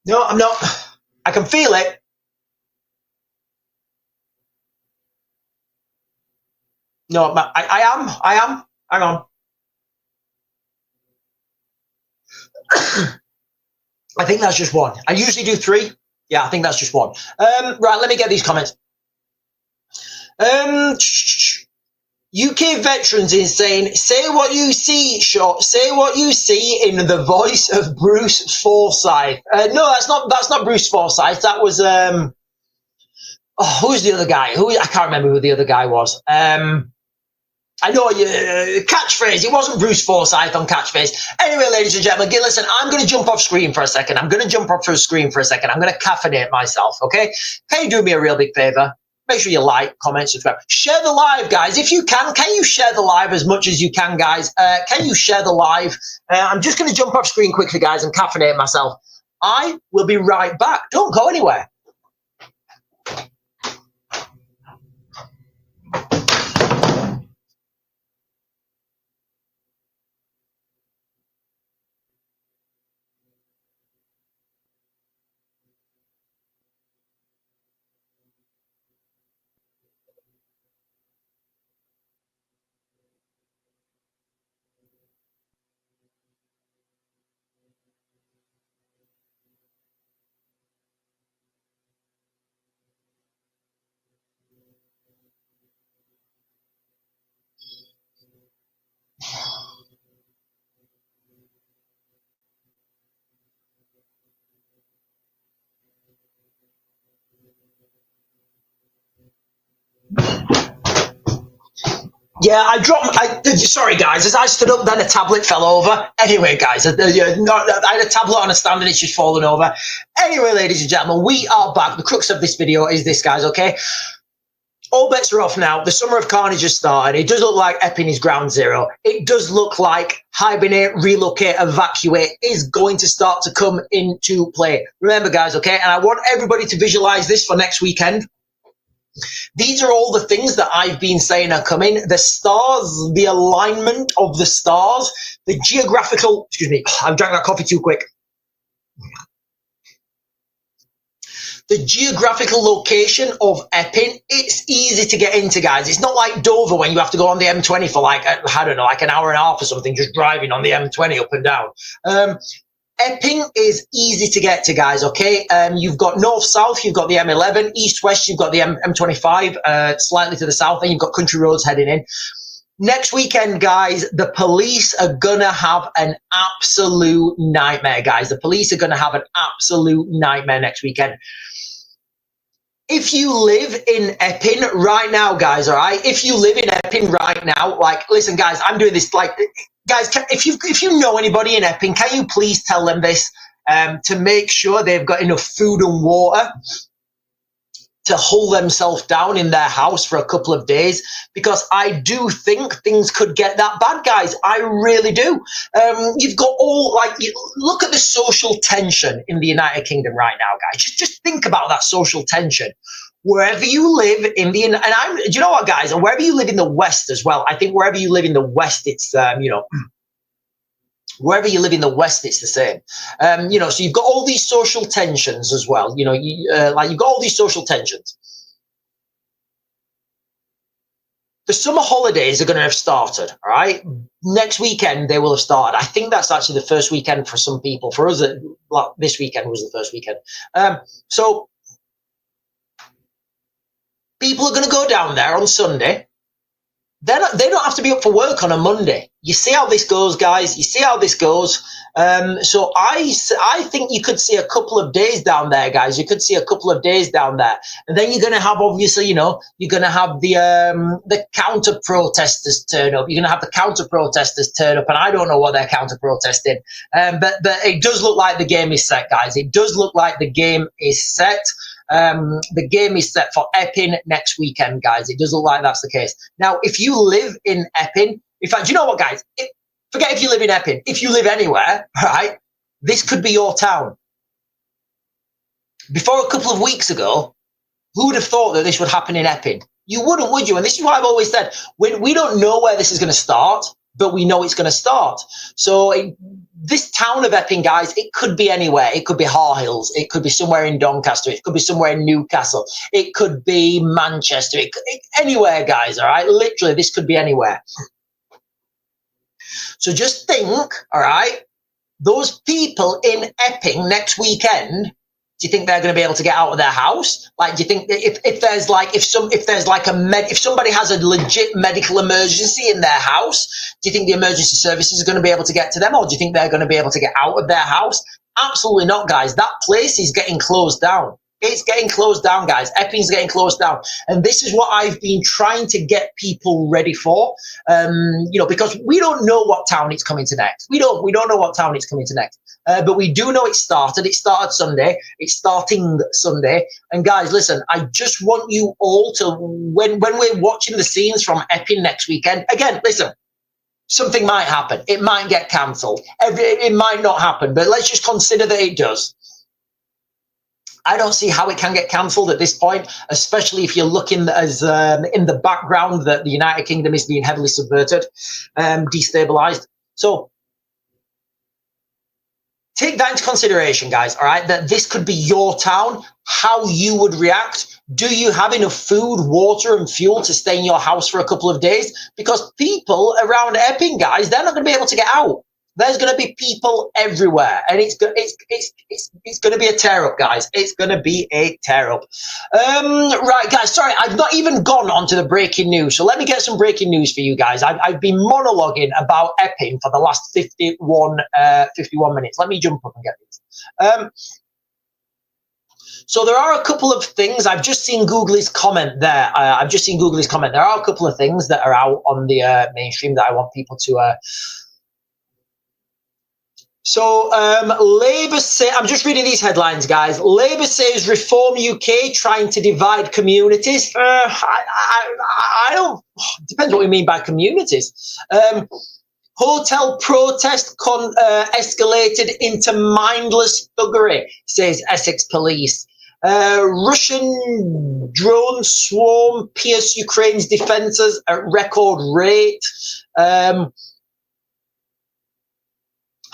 No, I'm not. I can feel it. No, I am. Hang on. I think that's just one. I usually do three. Yeah, I think that's just one. Right, let me get these comments. UK veterans is saying, say what you see, Short. Say what you see in the voice of Bruce Forsyth. No, that's not Bruce Forsyth. That was who's the other guy? I can't remember who the other guy was. I know Catchphrase. It wasn't Bruce Forsyth on Catchphrase. Anyway, ladies and gentlemen, listen, I'm going to jump off screen for a second. I'm going to caffeinate myself, okay? Can you do me a real big favor? Make sure you like, comment, subscribe. Share the live, guys. If you can you share the live as much as you can, guys? Can you share the live? I'm just going to jump off screen quickly, guys, and caffeinate myself. I will be right back. Don't go anywhere. Yeah, sorry, guys. As I stood up, then a tablet fell over. Anyway, guys, I had a tablet on a stand and it's just fallen over. Anyway, ladies and gentlemen, we are back. The crux of this video is this, guys, okay? All bets are off now. The summer of carnage has started. It does look like Epping is ground zero. It does look like hibernate, relocate, evacuate is going to start to come into play. Remember, guys, okay? And I want everybody to visualize this for next weekend. These are all the things that I've been saying are coming. The stars, the alignment of the stars, the geographical, excuse me, I've drank that coffee too quick. The geographical location of Epping, it's easy to get into, guys. It's not like Dover when you have to go on the M20 for like, I don't know, like an hour and a half or something, just driving on the M20 up and down. Epping is easy to get to, guys, okay? You've got north-south, you've got the M11, east-west, you've got the M25, slightly to the south, and you've got country roads heading in. Next weekend, guys, the police are going to have an absolute nightmare, guys. The police are going to have an absolute nightmare next weekend. If you live in Epping right now, guys, all right? If you live in Epping right now, like, listen, guys, I'm doing this, like, guys, if you know anybody in Epping, can you please tell them this to make sure they've got enough food and water to hold themselves down in their house for a couple of days, because I do think things could get that bad, guys. I really do. You've got all, like, look at the social tension in the United Kingdom right now, guys. Just think about that social tension. Wherever you live in the, and I'm, do you know what, guys? And wherever you live in the West as well, I think wherever you live in the West, it's, you know, wherever you live in the West, it's the same. You know, so you've got all these social tensions as well. You know, like you've got all these social tensions. The summer holidays are going to have started, all right? Next weekend, they will have started. I think that's actually the first weekend for some people. For us, well, this weekend was the first weekend. So people are going to go down there on Sunday. They don't have to be up for work on a Monday. You see how this goes, guys. You see how this goes. So I think you could see a couple of days down there, guys. You could see a couple of days down there, and then you're going to have, obviously, you know, you're going to have the counter protesters turn up. You're going to have the counter protesters turn up, and I don't know what they're counter protesting. But it does look like the game is set, guys. It does look like the game is set. The game is set for Epping next weekend, guys. It does look like that's the case. Now, if you live in Epping, in fact, you know what, guys? Forget if you live in Epping. If you live anywhere, right, this could be your town. Before a couple of weeks ago, who would have thought that this would happen in Epping? You wouldn't, would you? And this is why I've always said, we don't know where this is going to start, but we know it's going to start. So this town of Epping, guys, it could be anywhere. It could be Har Hills. It could be somewhere in Doncaster. It could be somewhere in Newcastle. It could be Manchester. Anywhere, guys, all right? Literally, this could be anywhere. So just think, all right, those people in Epping next weekend, do you think they're going to be able to get out of their house? Like, do you think that if somebody has a legit medical emergency in their house, do you think the emergency services are going to be able to get to them, or do you think they're going to be able to get out of their house? Absolutely not, guys. That place is getting closed down. It's getting closed down, guys. Epping's getting closed down. And this is what I've been trying to get people ready for, you know, because we don't know what town it's coming to next. We don't know what town it's coming to next. But we do know it started. It started Sunday. It's starting Sunday. And guys, listen, I just want you all to, when we're watching the scenes from Epping next weekend, again, listen, something might happen. It might get cancelled. It might not happen, but let's just consider that it does. I don't see how it can get cancelled at this point, especially if you're looking as in the background that the United Kingdom is being heavily subverted, destabilized. So take that into consideration, guys, all right, that this could be your town, how you would react. Do you have enough food, water, and fuel to stay in your house for a couple of days? Because people around Epping, guys, they're not going to be able to get out. There's going to be people everywhere, and it's going to be a tear up, guys. It's going to be a tear up. Right, guys. Sorry, I've not even gone on to the breaking news. So let me get some breaking news for you guys. I've been monologuing about Epping for the last 51 minutes. Let me jump up and get this. So there are a couple of things. I've just seen Googly's comment there. There are a couple of things that are out on the mainstream that I want people to. So Labour say, I'm just reading these headlines, guys. Labour says Reform UK trying to divide communities. I don't. Depends what we mean by communities. Hotel protest escalated into mindless thuggery, says Essex police. Russian drone swarm pierced Ukraine's defences at record rate.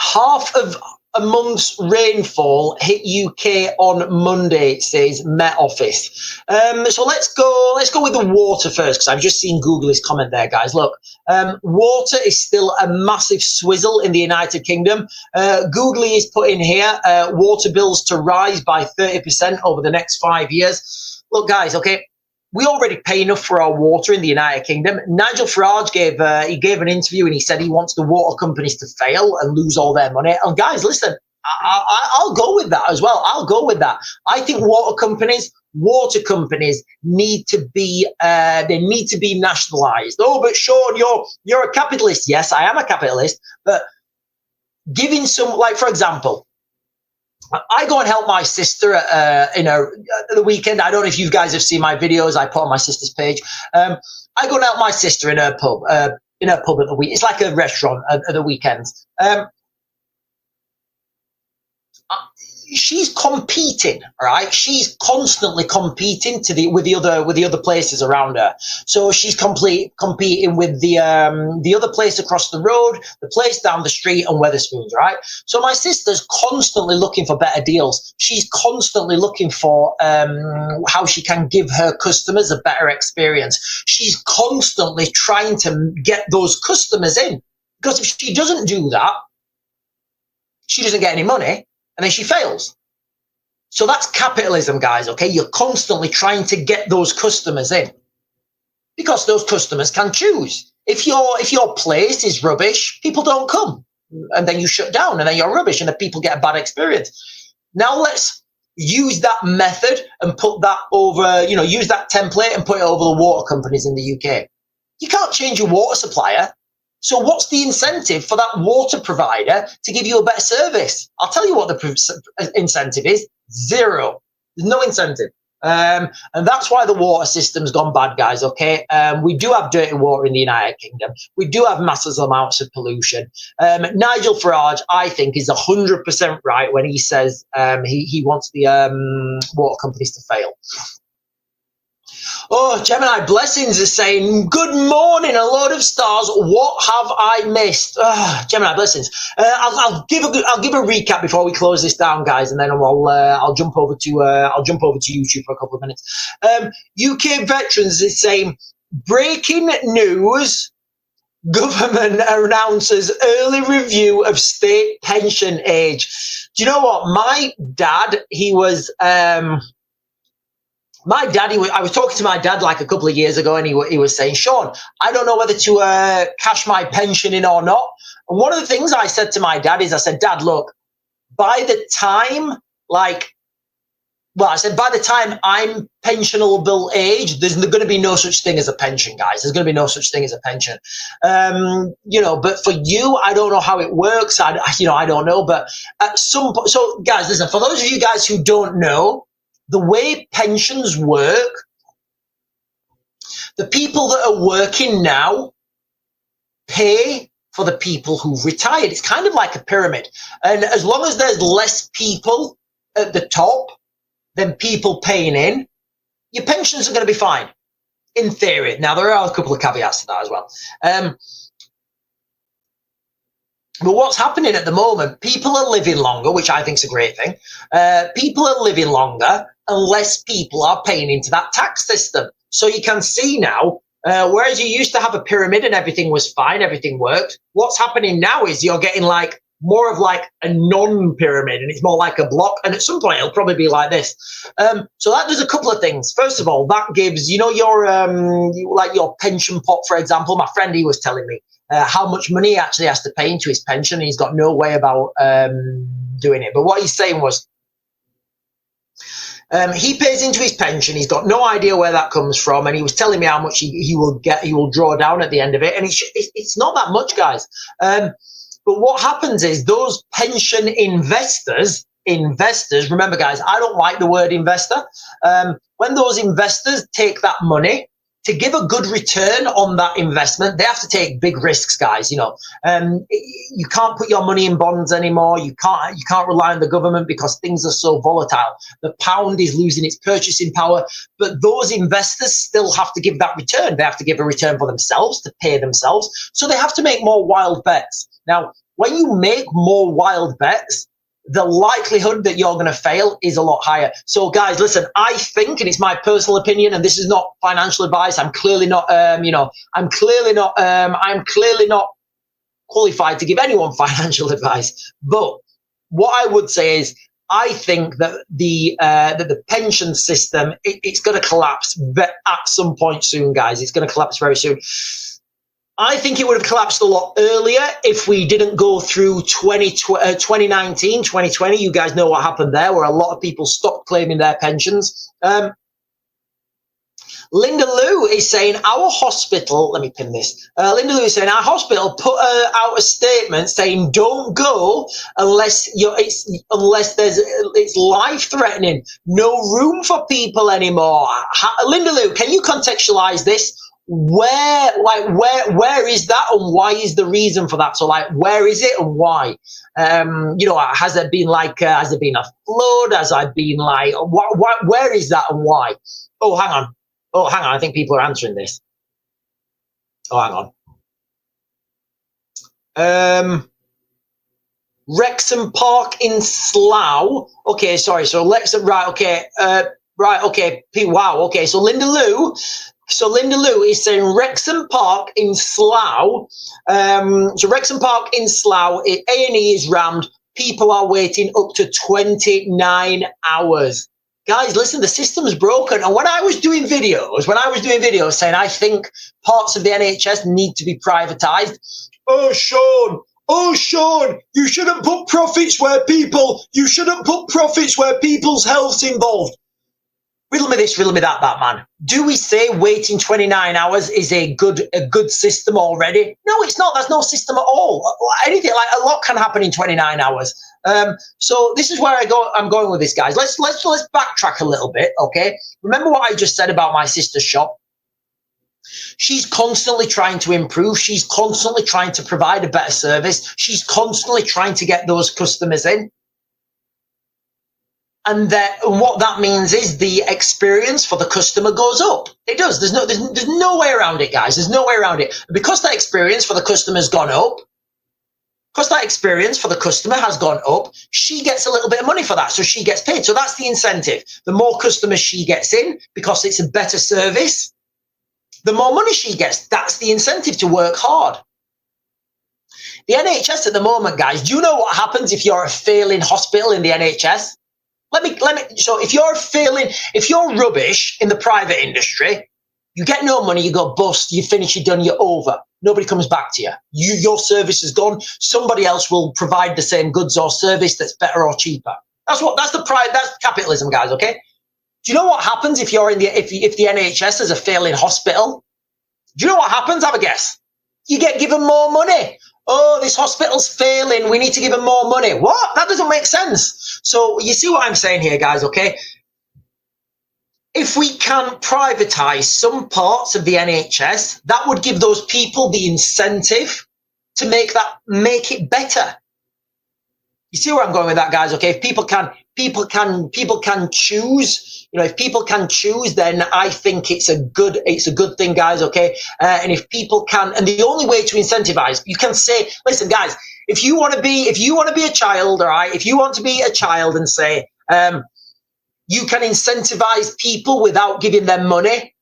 Half of a month's rainfall hit UK on Monday, says Met Office. So let's go with the water first, because I've just seen Googly's comment there, guys. Look, water is still a massive swizzle in the United Kingdom. Googly is putting here water bills to rise by 30% over the next 5 years. Look, guys, okay, we already pay enough for our water in the United Kingdom. Nigel Farage gave an interview and he said he wants the water companies to fail and lose all their money. And guys, listen, I'll go with that as well. I'll go with that. I think water companies need to be nationalised. Oh, but Sean, you're a capitalist. Yes, I am a capitalist. But giving some, like for example, I go and help my sister at the weekend. I don't know if you guys have seen my videos I put on my sister's page. I go and help my sister in her pub at the week. It's like a restaurant at the weekends. She's competing, right? She's constantly competing with the other places around her. So she's competing with the other place across the road, the place down the street, and Wetherspoons, right? So my sister's constantly looking for better deals. She's constantly looking for how she can give her customers a better experience. She's constantly trying to get those customers in, because if she doesn't do that, she doesn't get any money. And then she fails. So that's capitalism, guys, okay? You're constantly trying to get those customers in, because those customers can choose. If your place is rubbish, people don't come. And then you shut down, and then you're rubbish, and the people get a bad experience. Now let's use that method and put that over, use that template and put it over the water companies in the UK. You can't change your water supplier. So what's the incentive for that water provider to give you a better service? I'll tell you what the incentive is. Zero. There's no incentive. And that's why the water system's gone bad, guys, okay? We do have dirty water in the United Kingdom. We do have massive amounts of pollution. Nigel Farage, I think, is 100% right when he says he wants the water companies to fail. Oh, Gemini Blessings is saying, good morning, a load of stars. What have I missed? Gemini Blessings. I'll give a recap before we close this down, guys, and then I'll jump over to YouTube for a couple of minutes. UK veterans is saying, breaking news. Government announces early review of state pension age. Do you know what? My dad, I was talking to my dad like a couple of years ago, and he was saying, Sean, I don't know whether to cash my pension in or not. And one of the things I said to my dad is, I said, Dad, look, by the time I'm pensionable age, there's going to be no such thing as a pension, guys. There's going to be no such thing as a pension. But for you, I don't know how it works. I don't know. But at some point, so guys, listen, for those of you guys who don't know, the way pensions work, the people that are working now pay for the people who've retired. It's kind of like a pyramid. And as long as there's less people at the top than people paying in, your pensions are going to be fine, in theory. Now, there are a couple of caveats to that as well. But what's happening at the moment, people are living longer, which I think is a great thing. People are living longer and less people are paying into that tax system. So you can see now, whereas you used to have a pyramid and everything was fine, everything worked, what's happening now is you're getting like more of like a non-pyramid, and it's more like a block. And at some point, it'll probably be like this. So that does a couple of things. First of all, that gives, your pension pot, for example. My friend, he was telling me how much money he actually has to pay into his pension. He's got no way about doing it. But what he's saying was, He pays into his pension. He's got no idea where that comes from, and he was telling me how much he will draw down at the end of it, and it's not that much, guys. But what happens is those pension investors, remember, guys, I don't like the word investor. When those investors take that money, to give a good return on that investment, they have to take big risks, guys. You know, you can't put your money in bonds anymore. You can't rely on the government because things are so volatile. The pound is losing its purchasing power, but those investors still have to give that return. They have to give a return for themselves to pay themselves. So they have to make more wild bets. Now, when you make more wild bets, the likelihood that you're going to fail is a lot higher. So, guys, listen, I think, and it's my personal opinion, and this is not financial advice. I'm clearly not, I'm clearly not qualified to give anyone financial advice. But what I would say is, I think that the pension system, it's going to collapse at some point soon, guys. It's going to collapse very soon. I think it would have collapsed a lot earlier if we didn't go through 2019, 2020. You guys know what happened there, where a lot of people stopped claiming their pensions. Linda Lou is saying our hospital, let me pin this. Linda Lou is saying our hospital put out a statement saying don't go unless it's life threatening. No room for people anymore. Linda Lou, can you contextualize this? Where is that, and why is the reason for that? So, like, where is it and why? Has there been a flood? Has there been where is that and why? Oh, hang on. I think people are answering this. Oh, hang on. Wrexham Park in Slough. Okay, sorry. So Wrexham, right? Okay, right. Okay. Wow. Okay. So Linda Lou is saying Wrexham Park in Slough. So Wrexham Park in Slough, A&E is rammed. People are waiting up to 29 hours. Guys, listen, the system's broken. And when I was doing videos saying I think parts of the NHS need to be privatised, oh, Sean, you shouldn't put profits where people's health's involved. Riddle me this, riddle me that, Batman. Do we say waiting 29 hours is a good system already? No, it's not. There's no system at all. Anything, like, a lot can happen in 29 hours. So this is where I'm going with this, guys. Let's backtrack a little bit, okay? Remember what I just said about my sister's shop? She's constantly trying to improve. She's constantly trying to provide a better service. She's constantly trying to get those customers in. And what that means is the experience for the customer goes up. It does. There's no way around it, guys. There's no way around it. Because that experience for the customer has gone up, she gets a little bit of money for that. So she gets paid. So that's the incentive. The more customers she gets in, because it's a better service, the more money she gets. That's the incentive to work hard. The NHS at the moment, guys, do you know what happens if you're a failing hospital in the NHS? So if you're rubbish in the private industry, you get no money, you go bust, you finish, you're done, you're over. Nobody comes back to you. Your service is gone. Somebody else will provide the same goods or service that's better or cheaper. That's capitalism, guys, okay? Do you know what happens if you're if the NHS is a failing hospital? Do you know what happens? Have a guess. You get given more money. Oh, this hospital's failing. We need to give them more money. What? That doesn't make sense. So you see what I'm saying here, guys, okay? If we can privatise some parts of the NHS, that would give those people the incentive to make it better. You see where I'm going with that, guys, okay? If people can choose, if people can choose, then I think it's a good thing, guys, okay? And if people can, and the only way to incentivize, you can say, listen, guys, if you want to be a child, all right, if you want to be a child and say, you can incentivize people without giving them money,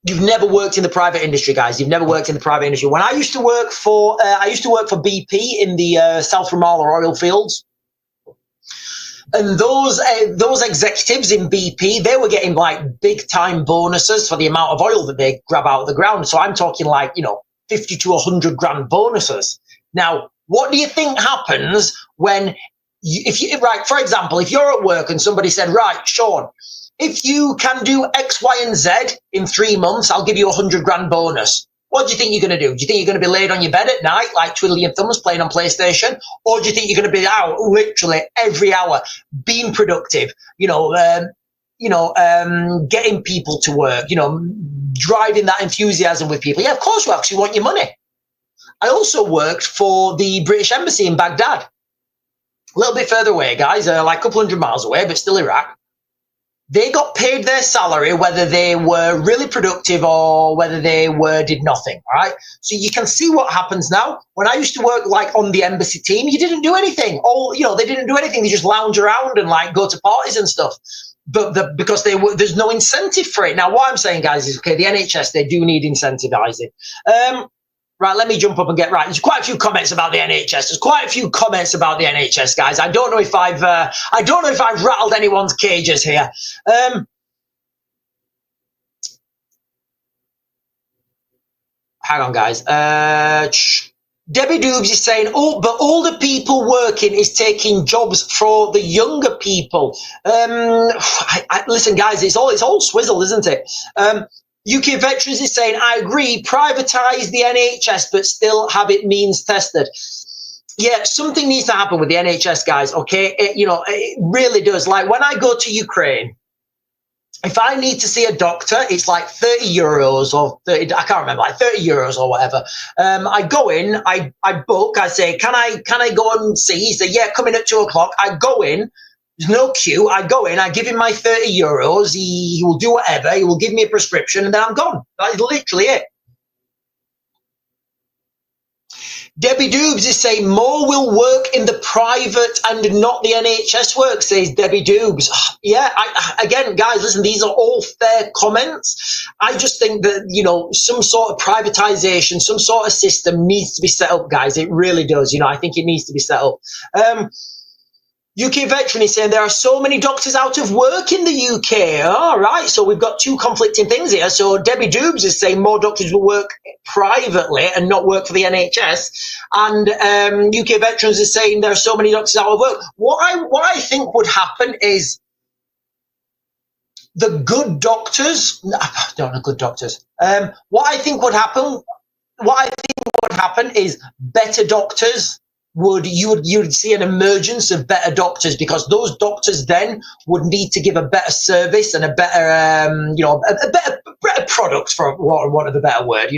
you've never worked in the private industry, guys. You've never worked in the private industry. When I used to work for BP in the South Ramallah oil fields, and those executives in BP, they were getting like big time bonuses for the amount of oil that they grab out of the ground. So I'm talking like, 50 to 100 grand bonuses. Now, what do you think happens when for example, if you're at work and somebody said, right, Sean, if you can do X, Y, and Z in 3 months, I'll give you 100 grand bonus. What do you think you're going to do? Do you think you're going to be laid on your bed at night, like twiddling your thumbs, playing on PlayStation? Or do you think you're going to be out literally every hour, being productive, getting people to work, driving that enthusiasm with people? Yeah, of course you have, because you want your money. I also worked for the British Embassy in Baghdad. A little bit further away, guys, like a couple hundred miles away, but still Iraq. They got paid their salary whether they were really productive or whether they did nothing, all right? So you can see what happens now. When I used to work like on the embassy team, you didn't do anything. They didn't do anything. They just lounge around and like go to parties and stuff. But because there's no incentive for it. Now, what I'm saying, guys, is okay, the NHS, they do need incentivizing. Right, let me jump up and get right. There's quite a few comments about the NHS. There's quite a few comments about the NHS, guys. I don't know if I've rattled anyone's cages here. Hang on, guys. Debbie Doobs is saying, but older people working is taking jobs for the younger people. Listen, guys, it's all swizzle, isn't it? UK Veterans is saying, I agree, privatise the NHS, but still have it means tested. Yeah, something needs to happen with the NHS, guys, okay? It really does. Like when I go to Ukraine, if I need to see a doctor, it's like 30 euros or 30, I can't remember, like 30 euros or whatever. I go in, I book, I say, can I go and see? He said, yeah, come in at 2 o'clock. I go in. There's no queue. I go in, I give him my 30 euros. He will do whatever. He will give me a prescription and then I'm gone. That is literally it. Debbie Doobs is saying more will work in the private and not the NHS work, says Debbie Doobs. Yeah, again, guys, listen, these are all fair comments. I just think that, some sort of privatization, some sort of system needs to be set up, guys. It really does. I think it needs to be set up. UK Veteran is saying there are so many doctors out of work in the UK. All right, so we've got two conflicting things here. So Debbie Doobs is saying more doctors will work privately and not work for the NHS. And UK Veterans is saying there are so many doctors out of work. What I think would happen is the good doctors, good doctors. What I think would happen is better doctors. You'd see an emergence of better doctors, because those doctors then would need to give a better service and a better, a better product, for want of a better word,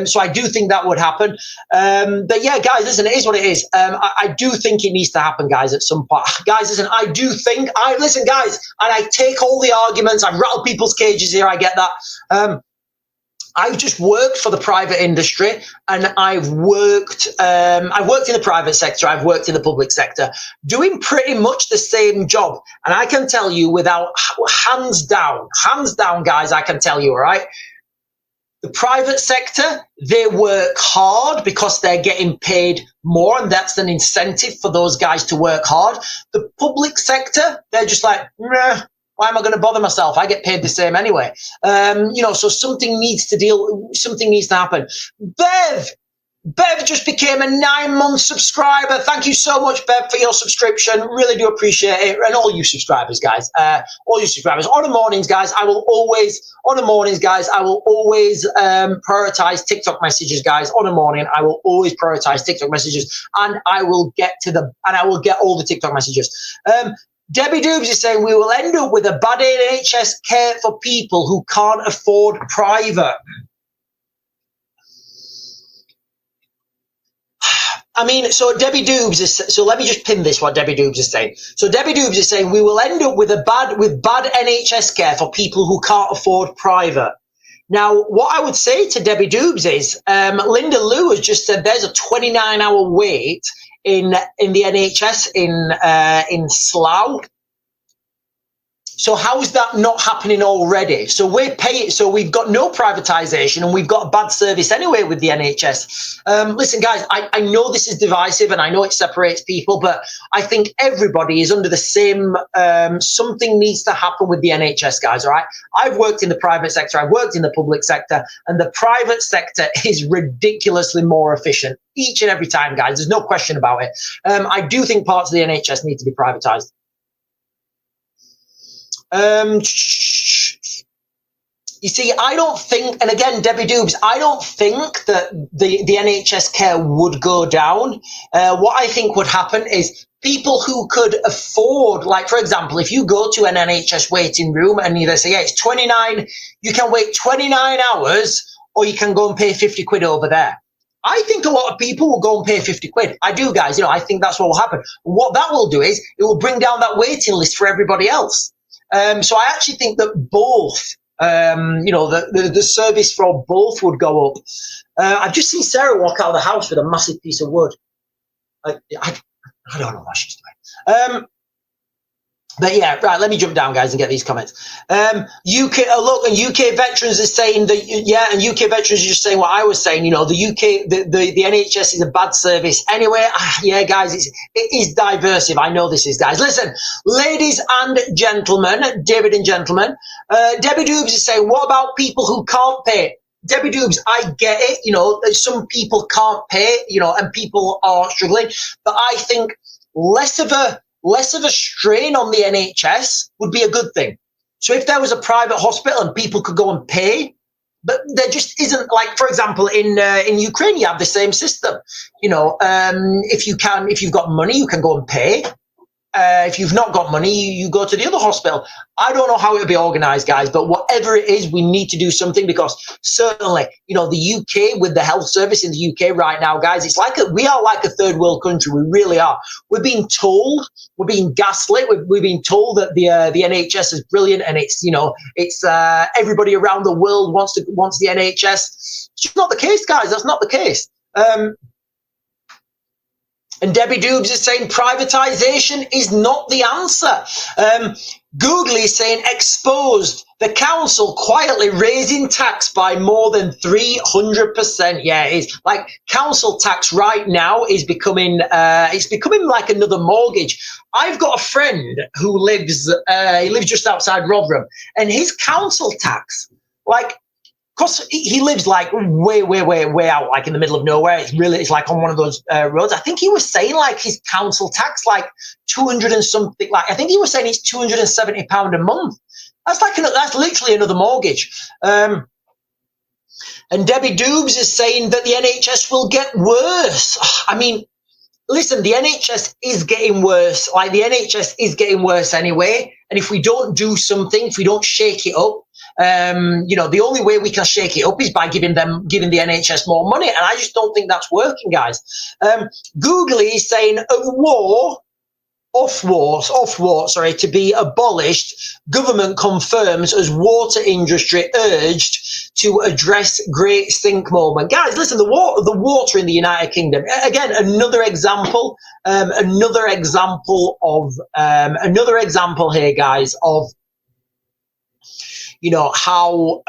So I do think that would happen. But yeah, guys, listen, it is what it is. I do think it needs to happen, guys, at some point. Guys, listen, listen, guys, and I take all the arguments. I've rattled people's cages here. I get that. I've just worked for the private industry, and I've worked in the private sector, I've worked in the public sector, doing pretty much the same job. And I can tell you without, hands down, guys, I can tell you, all right, the private sector, they work hard because they're getting paid more, and that's an incentive for those guys to work hard. The public sector, they're just like, meh. Why am I going to bother myself? I get paid the same anyway. So something needs to happen. Bev just became a 9-month subscriber. Thank you so much, Bev, for your subscription. Really do appreciate it. And all you subscribers, guys. On the mornings, guys, I will always prioritize TikTok messages, guys. On the morning, I will always prioritize TikTok messages, and I will get all the TikTok messages. Debbie Doobs is saying we will end up with a bad NHS care for people who can't afford private. I mean, so Debbie Doobs is, so let me just pin this, what Debbie Doobs is saying. So Debbie Doobs is saying we will end up with bad NHS care for people who can't afford private. Now, what I would say to Debbie Doobs is, Linda Lou has just said there's a 29-hour wait in the NHS in Slough. So how is that not happening already? So so we've got no privatisation, and we've got a bad service anyway with the NHS. Listen, guys, I know this is divisive, and I know it separates people, but I think everybody is under the same, something needs to happen with the NHS, guys, all right? I've worked in the private sector, I've worked in the public sector, and the private sector is ridiculously more efficient each and every time, guys. There's no question about it. I do think parts of the NHS need to be privatised. You see, I don't think, and again, Debbie Doobs, I don't think that the NHS care would go down. What I think would happen is people who could afford, like, for example, if you go to an NHS waiting room and they say, yeah, it's 29, you can wait 29 hours, or you can go and pay 50 quid over there. I think a lot of people will go and pay 50 quid. I do, guys. I think that's what will happen. What that will do is it will bring down that waiting list for everybody else. So I actually think that both, the service for both would go up. I've just seen Sarah walk out of the house with a massive piece of wood. I don't know what she's doing. But yeah, right, let me jump down, guys, and get these comments. UK veterans is saying that, yeah, and UK veterans are just saying what I was saying, the UK, the NHS is a bad service. Anyway, yeah, guys, it is diversive. I know this is, guys. Listen, ladies and gentlemen, David and gentlemen, Debbie Doobs is saying, what about people who can't pay? Debbie Doobs, I get it, some people can't pay, and people are struggling, but I think less of a strain on the NHS would be a good thing. So if there was a private hospital and people could go and pay, but there just isn't, like, for example, in Ukraine, you have the same system. If you've got money, you can go and pay. If you've not got money, you go to the other hospital. I don't know how it will be organised, guys, but whatever it is, we need to do something, because certainly, the UK, with the health service in the UK right now, guys, it's like we are like a third world country. We really are. We're being told, we're being gaslit. We're being told that the NHS is brilliant, and it's everybody around the world wants the NHS. It's just not the case, guys. That's not the case. And Debbie Doobs is saying privatisation is not the answer. Googly is saying exposed. The council quietly raising tax by more than 300%. Yeah, it is. Like, council tax right now is becoming like another mortgage. I've got a friend who lives just outside Rotherham, and his council tax, like, because he lives like way out, like in the middle of nowhere. It's like on one of those roads. I think he was saying like his council tax, like 200 and something. Like, I think he was saying it's £270 a month. That's literally another mortgage. And Debbie Doobs is saying that the NHS will get worse. I mean, listen, the NHS is getting worse. Like, the NHS is getting worse anyway. And if we don't do something, if we don't shake it up, the only way we can shake it up is by giving the NHS more money, and I just don't think that's working, guys. Googly is saying off war, to be abolished. Government confirms as water industry urged to address Great Sink moment. Guys, listen, the water in the United Kingdom, again, another example here, guys, of how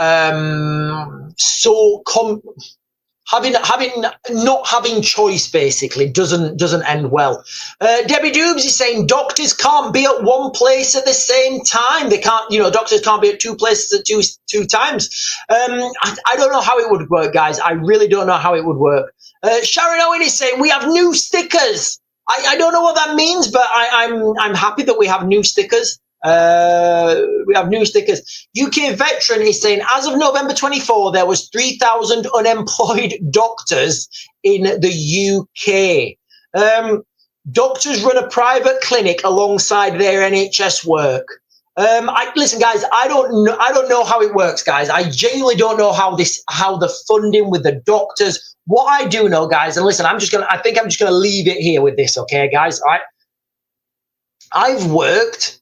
not having choice basically doesn't end well. Debbie Doobs is saying doctors can't be at one place at the same time. They can't, doctors can't be at two places at two times. I don't know how it would work, guys. I really don't know how it would work. Sharon Owen is saying we have new stickers. I don't know what that means, but I'm happy that we have new stickers. We have new stickers. UK veteran is saying, as of November 24, there was 3,000 unemployed doctors in the UK. Doctors run a private clinic alongside their NHS work. Listen, guys, I don't know how it works, guys. I genuinely don't know how the funding with the doctors. What I do know, guys, and listen, I think I'm just gonna leave it here with this, okay, guys. All right. I've worked.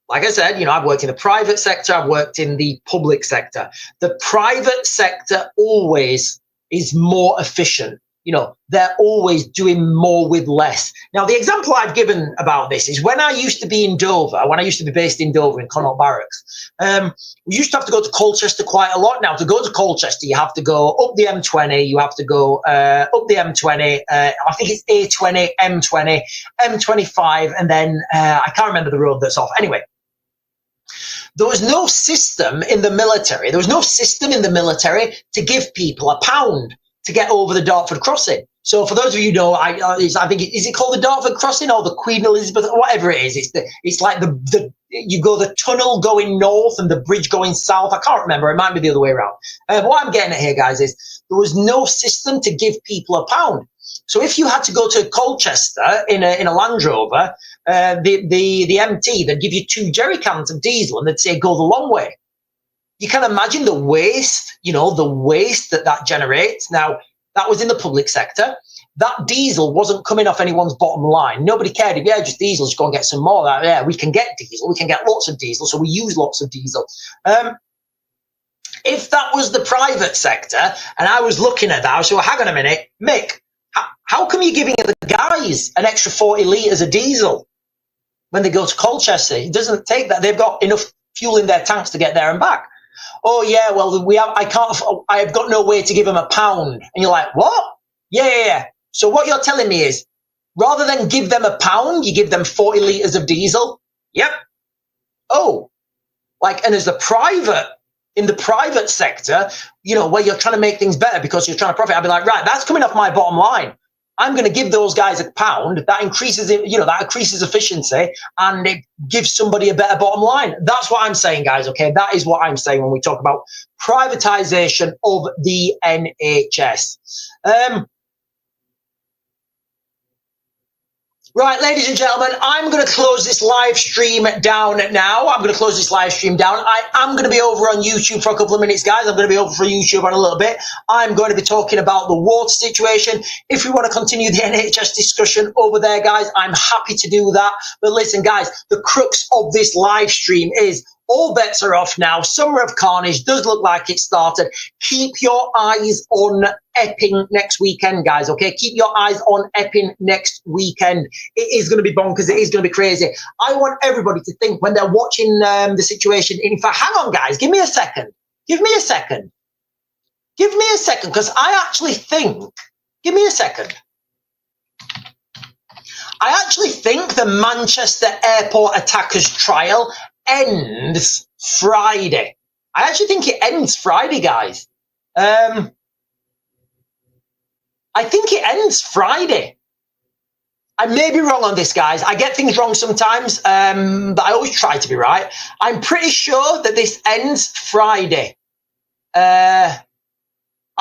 Like I said, I've worked in the private sector, I've worked in the public sector. The private sector always is more efficient. They're always doing more with less. Now, the example I've given about this is when I used to be in Dover, when I used to be based in Dover in Connaught Barracks, we used to have to go to Colchester quite a lot. Now, to go to Colchester, you have to go up the M20, you have to go up the M20, I think it's A20, M20, M25, and then I can't remember the road that's off. Anyway, there was no system in the military. There was no system in the military to give people £1 to get over the Dartford crossing. So for those of you who know, I think is it called the Dartford Crossing or the Queen Elizabeth, whatever it is. It's like you go the tunnel going north and the bridge going south. I can't remember. It might be the other way around. What I'm getting at here, guys, is there was no system to give people a pound. So if you had to go to Colchester in a Land Rover, the MT, they'd give you 2 jerry cans of diesel and they'd say go the long way. You can imagine the waste, the waste that generates. Now, that was in the public sector. That diesel wasn't coming off anyone's bottom line. Nobody cared. If, just diesel, just go and get some more. Yeah, we can get diesel. We can get lots of diesel. So we use lots of diesel. If that was the private sector, and I was looking at that, I was saying, well, hang on a minute, Mick, how come you're giving the guys an extra 40 litres of diesel when they go to Colchester? It doesn't take that. They've got enough fuel in their tanks to get there and back. Oh yeah, well I have got no way to give them a pound. And you're like, what? Yeah. So what you're telling me is, rather than give them a pound, you give them 40 litres of diesel? Yep. Oh, and as in the private sector, where you're trying to make things better because you're trying to profit, I'd be like, right, that's coming off my bottom line. I'm going to give those guys a pound. That increases efficiency and it gives somebody a better bottom line. That's what I'm saying, guys. Okay, that is what I'm saying when we talk about privatization of the NHS. Right, ladies and gentlemen, I'm going to close this live stream down now. I'm going to close this live stream down. I am going to be over on YouTube for a couple of minutes, guys. I'm going to be over for YouTube in a little bit. I'm going to be talking about the water situation. If we want to continue the NHS discussion over there, guys, I'm happy to do that. But listen, guys, the crux of this live stream is all bets are off now. Summer of Carnage does look like it started. Keep your eyes on Epping next weekend, guys, okay? Keep your eyes on Epping next weekend. It is going to be bonkers. It is going to be crazy. I want everybody to think when they're watching the situation. In fact, hang on, guys. Give me a second. Give me a second. Give me a second, because I actually think... Give me a second. I actually think the Manchester Airport attackers trial ends Friday. I actually think it ends Friday, guys. I think it ends Friday. I may be wrong on this, guys. I get things wrong sometimes, but I always try to be right. I'm pretty sure that this ends Friday.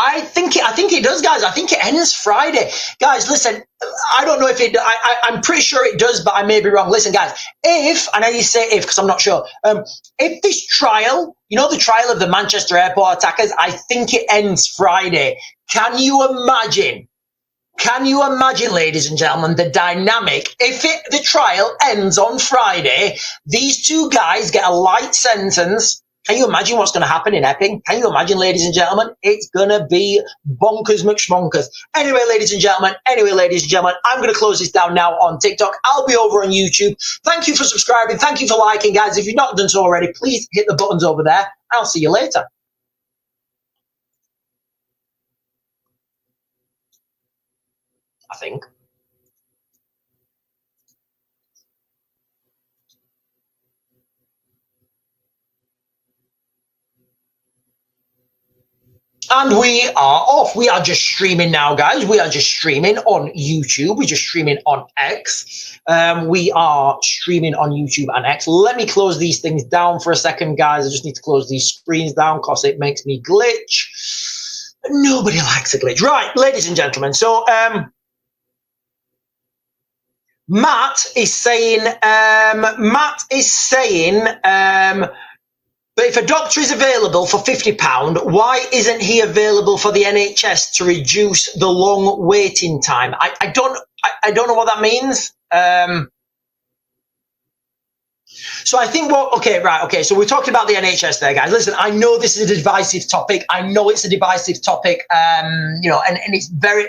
I think it does, guys. I think it ends Friday. Guys, listen, I don't know if it, I'm pretty sure it does, but I may be wrong. Listen, guys, and I need to say if, because I'm not sure, if this trial, the trial of the Manchester Airport attackers, I think it ends Friday. Can you imagine, ladies and gentlemen, the dynamic? If the trial ends on Friday, these 2 guys get a light sentence. Can you imagine what's going to happen in Epping? Can you imagine, ladies and gentlemen? It's going to be bonkers McSmonkers. Anyway, ladies and gentlemen, I'm going to close this down now on TikTok. I'll be over on YouTube. Thank you for subscribing. Thank you for liking, guys. If you've not done so already, please hit the buttons over there. I'll see you later. I think. And we are off. We are just streaming now, guys. We are just streaming on YouTube. We're just streaming on X. We are streaming on YouTube and X. Let me close these things down for a second, guys. I just need to close these screens down because it makes me glitch. Nobody likes a glitch. Right, ladies and gentlemen. So, Matt is saying, but if a doctor is available for £50, why isn't he available for the NHS to reduce the long waiting time? I don't know what that means. So I think so we're talking about the NHS there, guys. Listen, I know this is a divisive topic. And it's very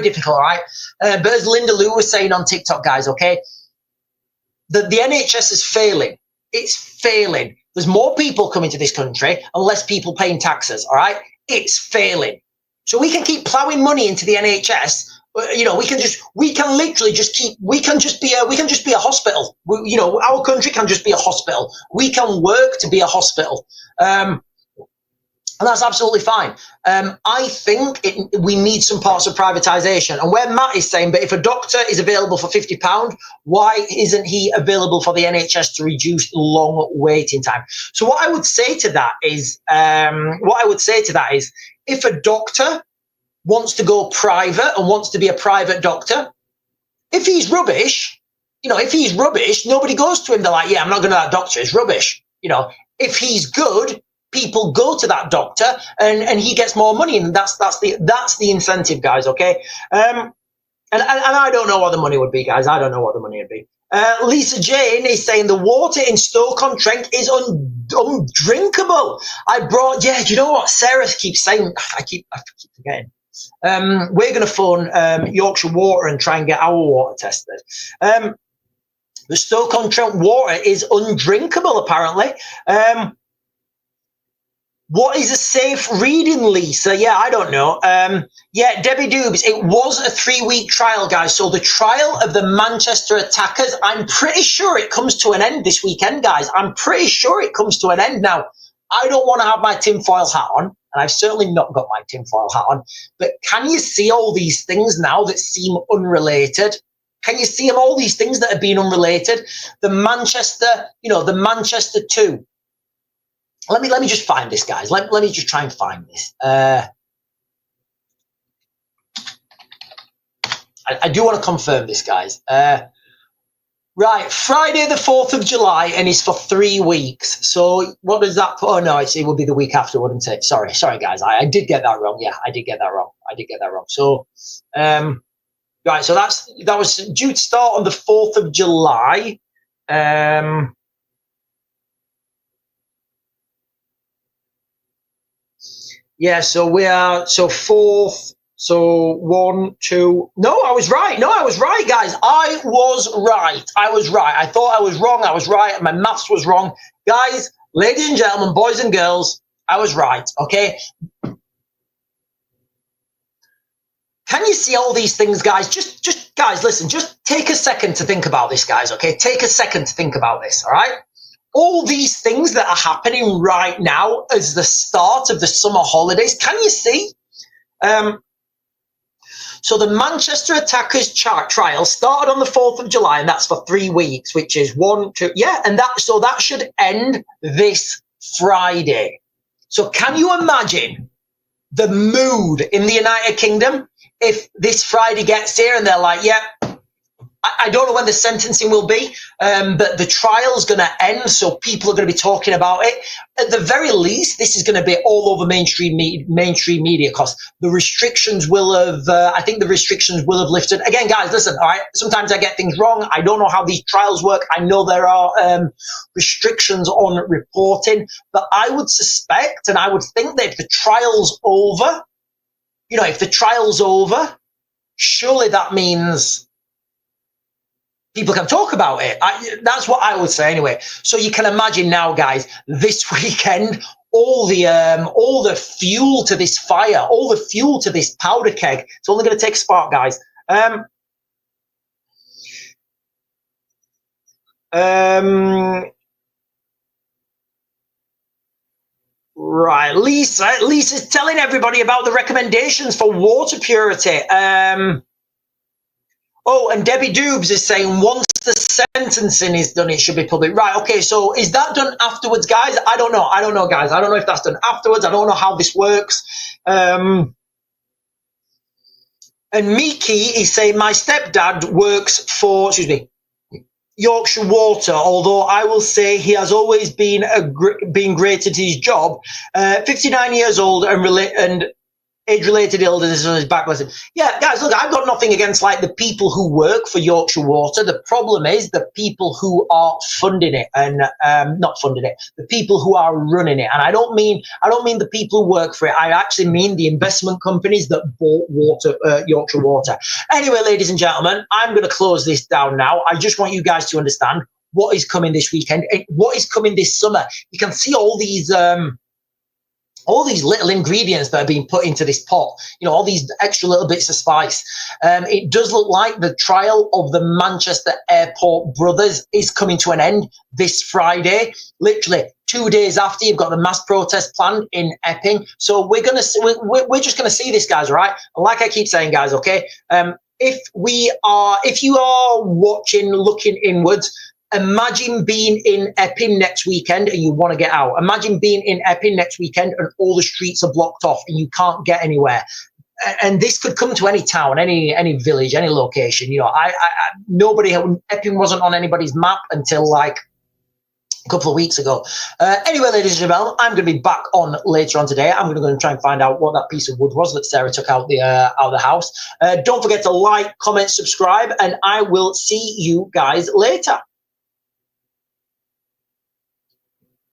difficult, all right? But as Linda Lou was saying on TikTok, guys, okay, the NHS is failing. It's failing. There's more people coming to this country and less people paying taxes, all right? It's failing. So we can keep plowing money into the NHS. We can just be a hospital. Our country can just be a hospital. We can work to be a hospital. And that's absolutely fine. I think we need some parts of privatisation. And where Matt is saying, but if a doctor is available for £50, why isn't he available for the NHS to reduce long waiting time? So what I would say to that is, if a doctor wants to go private and wants to be a private doctor, if he's rubbish, nobody goes to him. They're like, yeah, I'm not going to that doctor. It's rubbish. If he's good, people go to that doctor and he gets more money, and that's the incentive, guys. Okay. And I don't know what the money would be, guys. I don't know what the money would be. Lisa Jane is saying the water in Stoke-on-Trent is undrinkable. You know what Sarah keeps saying? I keep forgetting. We're going to phone Yorkshire Water and try and get our water tested. The Stoke-on-Trent water is undrinkable, apparently. What is a safe reading, Lisa? Yeah, I don't know. Yeah, Debbie Doobs, it was a 3-week trial, guys. So the trial of the Manchester attackers, I'm pretty sure it comes to an end this weekend, guys. I'm pretty sure it comes to an end. Now, I don't want to have my tinfoil hat on, and I've certainly not got my tinfoil hat on, but can you see all these things now that seem unrelated? Can you see all these things that have been unrelated? The Manchester 2. Let me just find this, guys. Let me just try and find this. I do want to confirm this, guys. Right, Friday the 4th of July, and it's for 3 weeks. So what does that put? Oh, no, it will be the week after, wouldn't it? Sorry, guys. I did get that wrong. Yeah, I did get that wrong. So, right, so that was due to start on the 4th of July. Yeah, so we are, so 4th, so 1, 2, no, I was right, guys, I was right, I thought I was wrong, I was right, my maths was wrong, guys, ladies and gentlemen, boys and girls, I was right, okay? Can you see all these things, guys? Just guys, listen, just take a second to think about this, guys, okay? Take a second to think about this, all right? All these things that are happening right now as the start of the summer holidays, can you see? So the Manchester attackers trial started on the 4th of July, and that's for 3 weeks, which is 1, 2, yeah, and that should end this Friday. So can you imagine the mood in the United Kingdom if this Friday gets here and they're like, yeah, I don't know when the sentencing will be, but the trial's going to end, so people are going to be talking about it. At the very least, this is going to be all over mainstream media, because the restrictions will have, I think the restrictions will have lifted. Again, guys, listen, all right, sometimes I get things wrong. I don't know how these trials work. I know there are restrictions on reporting, but I would suspect, and I would think that if the trial's over, surely that means people can talk about it. That's what I would say anyway. So you can imagine now, guys, this weekend, all the fuel to this fire, all the fuel to this powder keg. It's only going to take a spark, guys. Right, Lisa's telling everybody about the recommendations for water purity. Oh, and Debbie Doobs is saying once the sentencing is done, it should be public. Right, okay, so is that done afterwards, guys? I don't know, guys. I don't know if that's done afterwards. I don't know how this works. And Miki is saying, my stepdad works for, Yorkshire Water, although I will say he has always been great at his job. 59 years old and age-related illness on his back. Yeah, guys, look, I've got nothing against like the people who work for Yorkshire Water. The problem is the people who are funding it and not funding it, the people who are running it. And I don't mean the people who work for it. I actually mean the investment companies that bought Yorkshire Water. Anyway, ladies and gentlemen, I'm going to close this down now. I just want you guys to understand what is coming this weekend, what is coming this summer. You can see all these little ingredients that are being put into this pot, all these extra little bits of spice. It does look like the trial of the Manchester Airport brothers is coming to an end this Friday. Literally 2 days after, you've got the mass protest planned in Epping. So we're just gonna see this, guys. All right. Like I keep saying, guys. Okay. If you are watching, looking inwards, imagine being in Epping next weekend and you want to get out. Imagine being in Epping next weekend and all the streets are blocked off and you can't get anywhere. And this could come to any town, any village, any location. You know, nobody, Epping wasn't on anybody's map until like a couple of weeks ago. Anyway, ladies and gentlemen, I'm going to be back on later on today. I'm going to go and try and find out what that piece of wood was that Sarah took out the house. Don't forget to like, comment, subscribe, and I will see you guys later.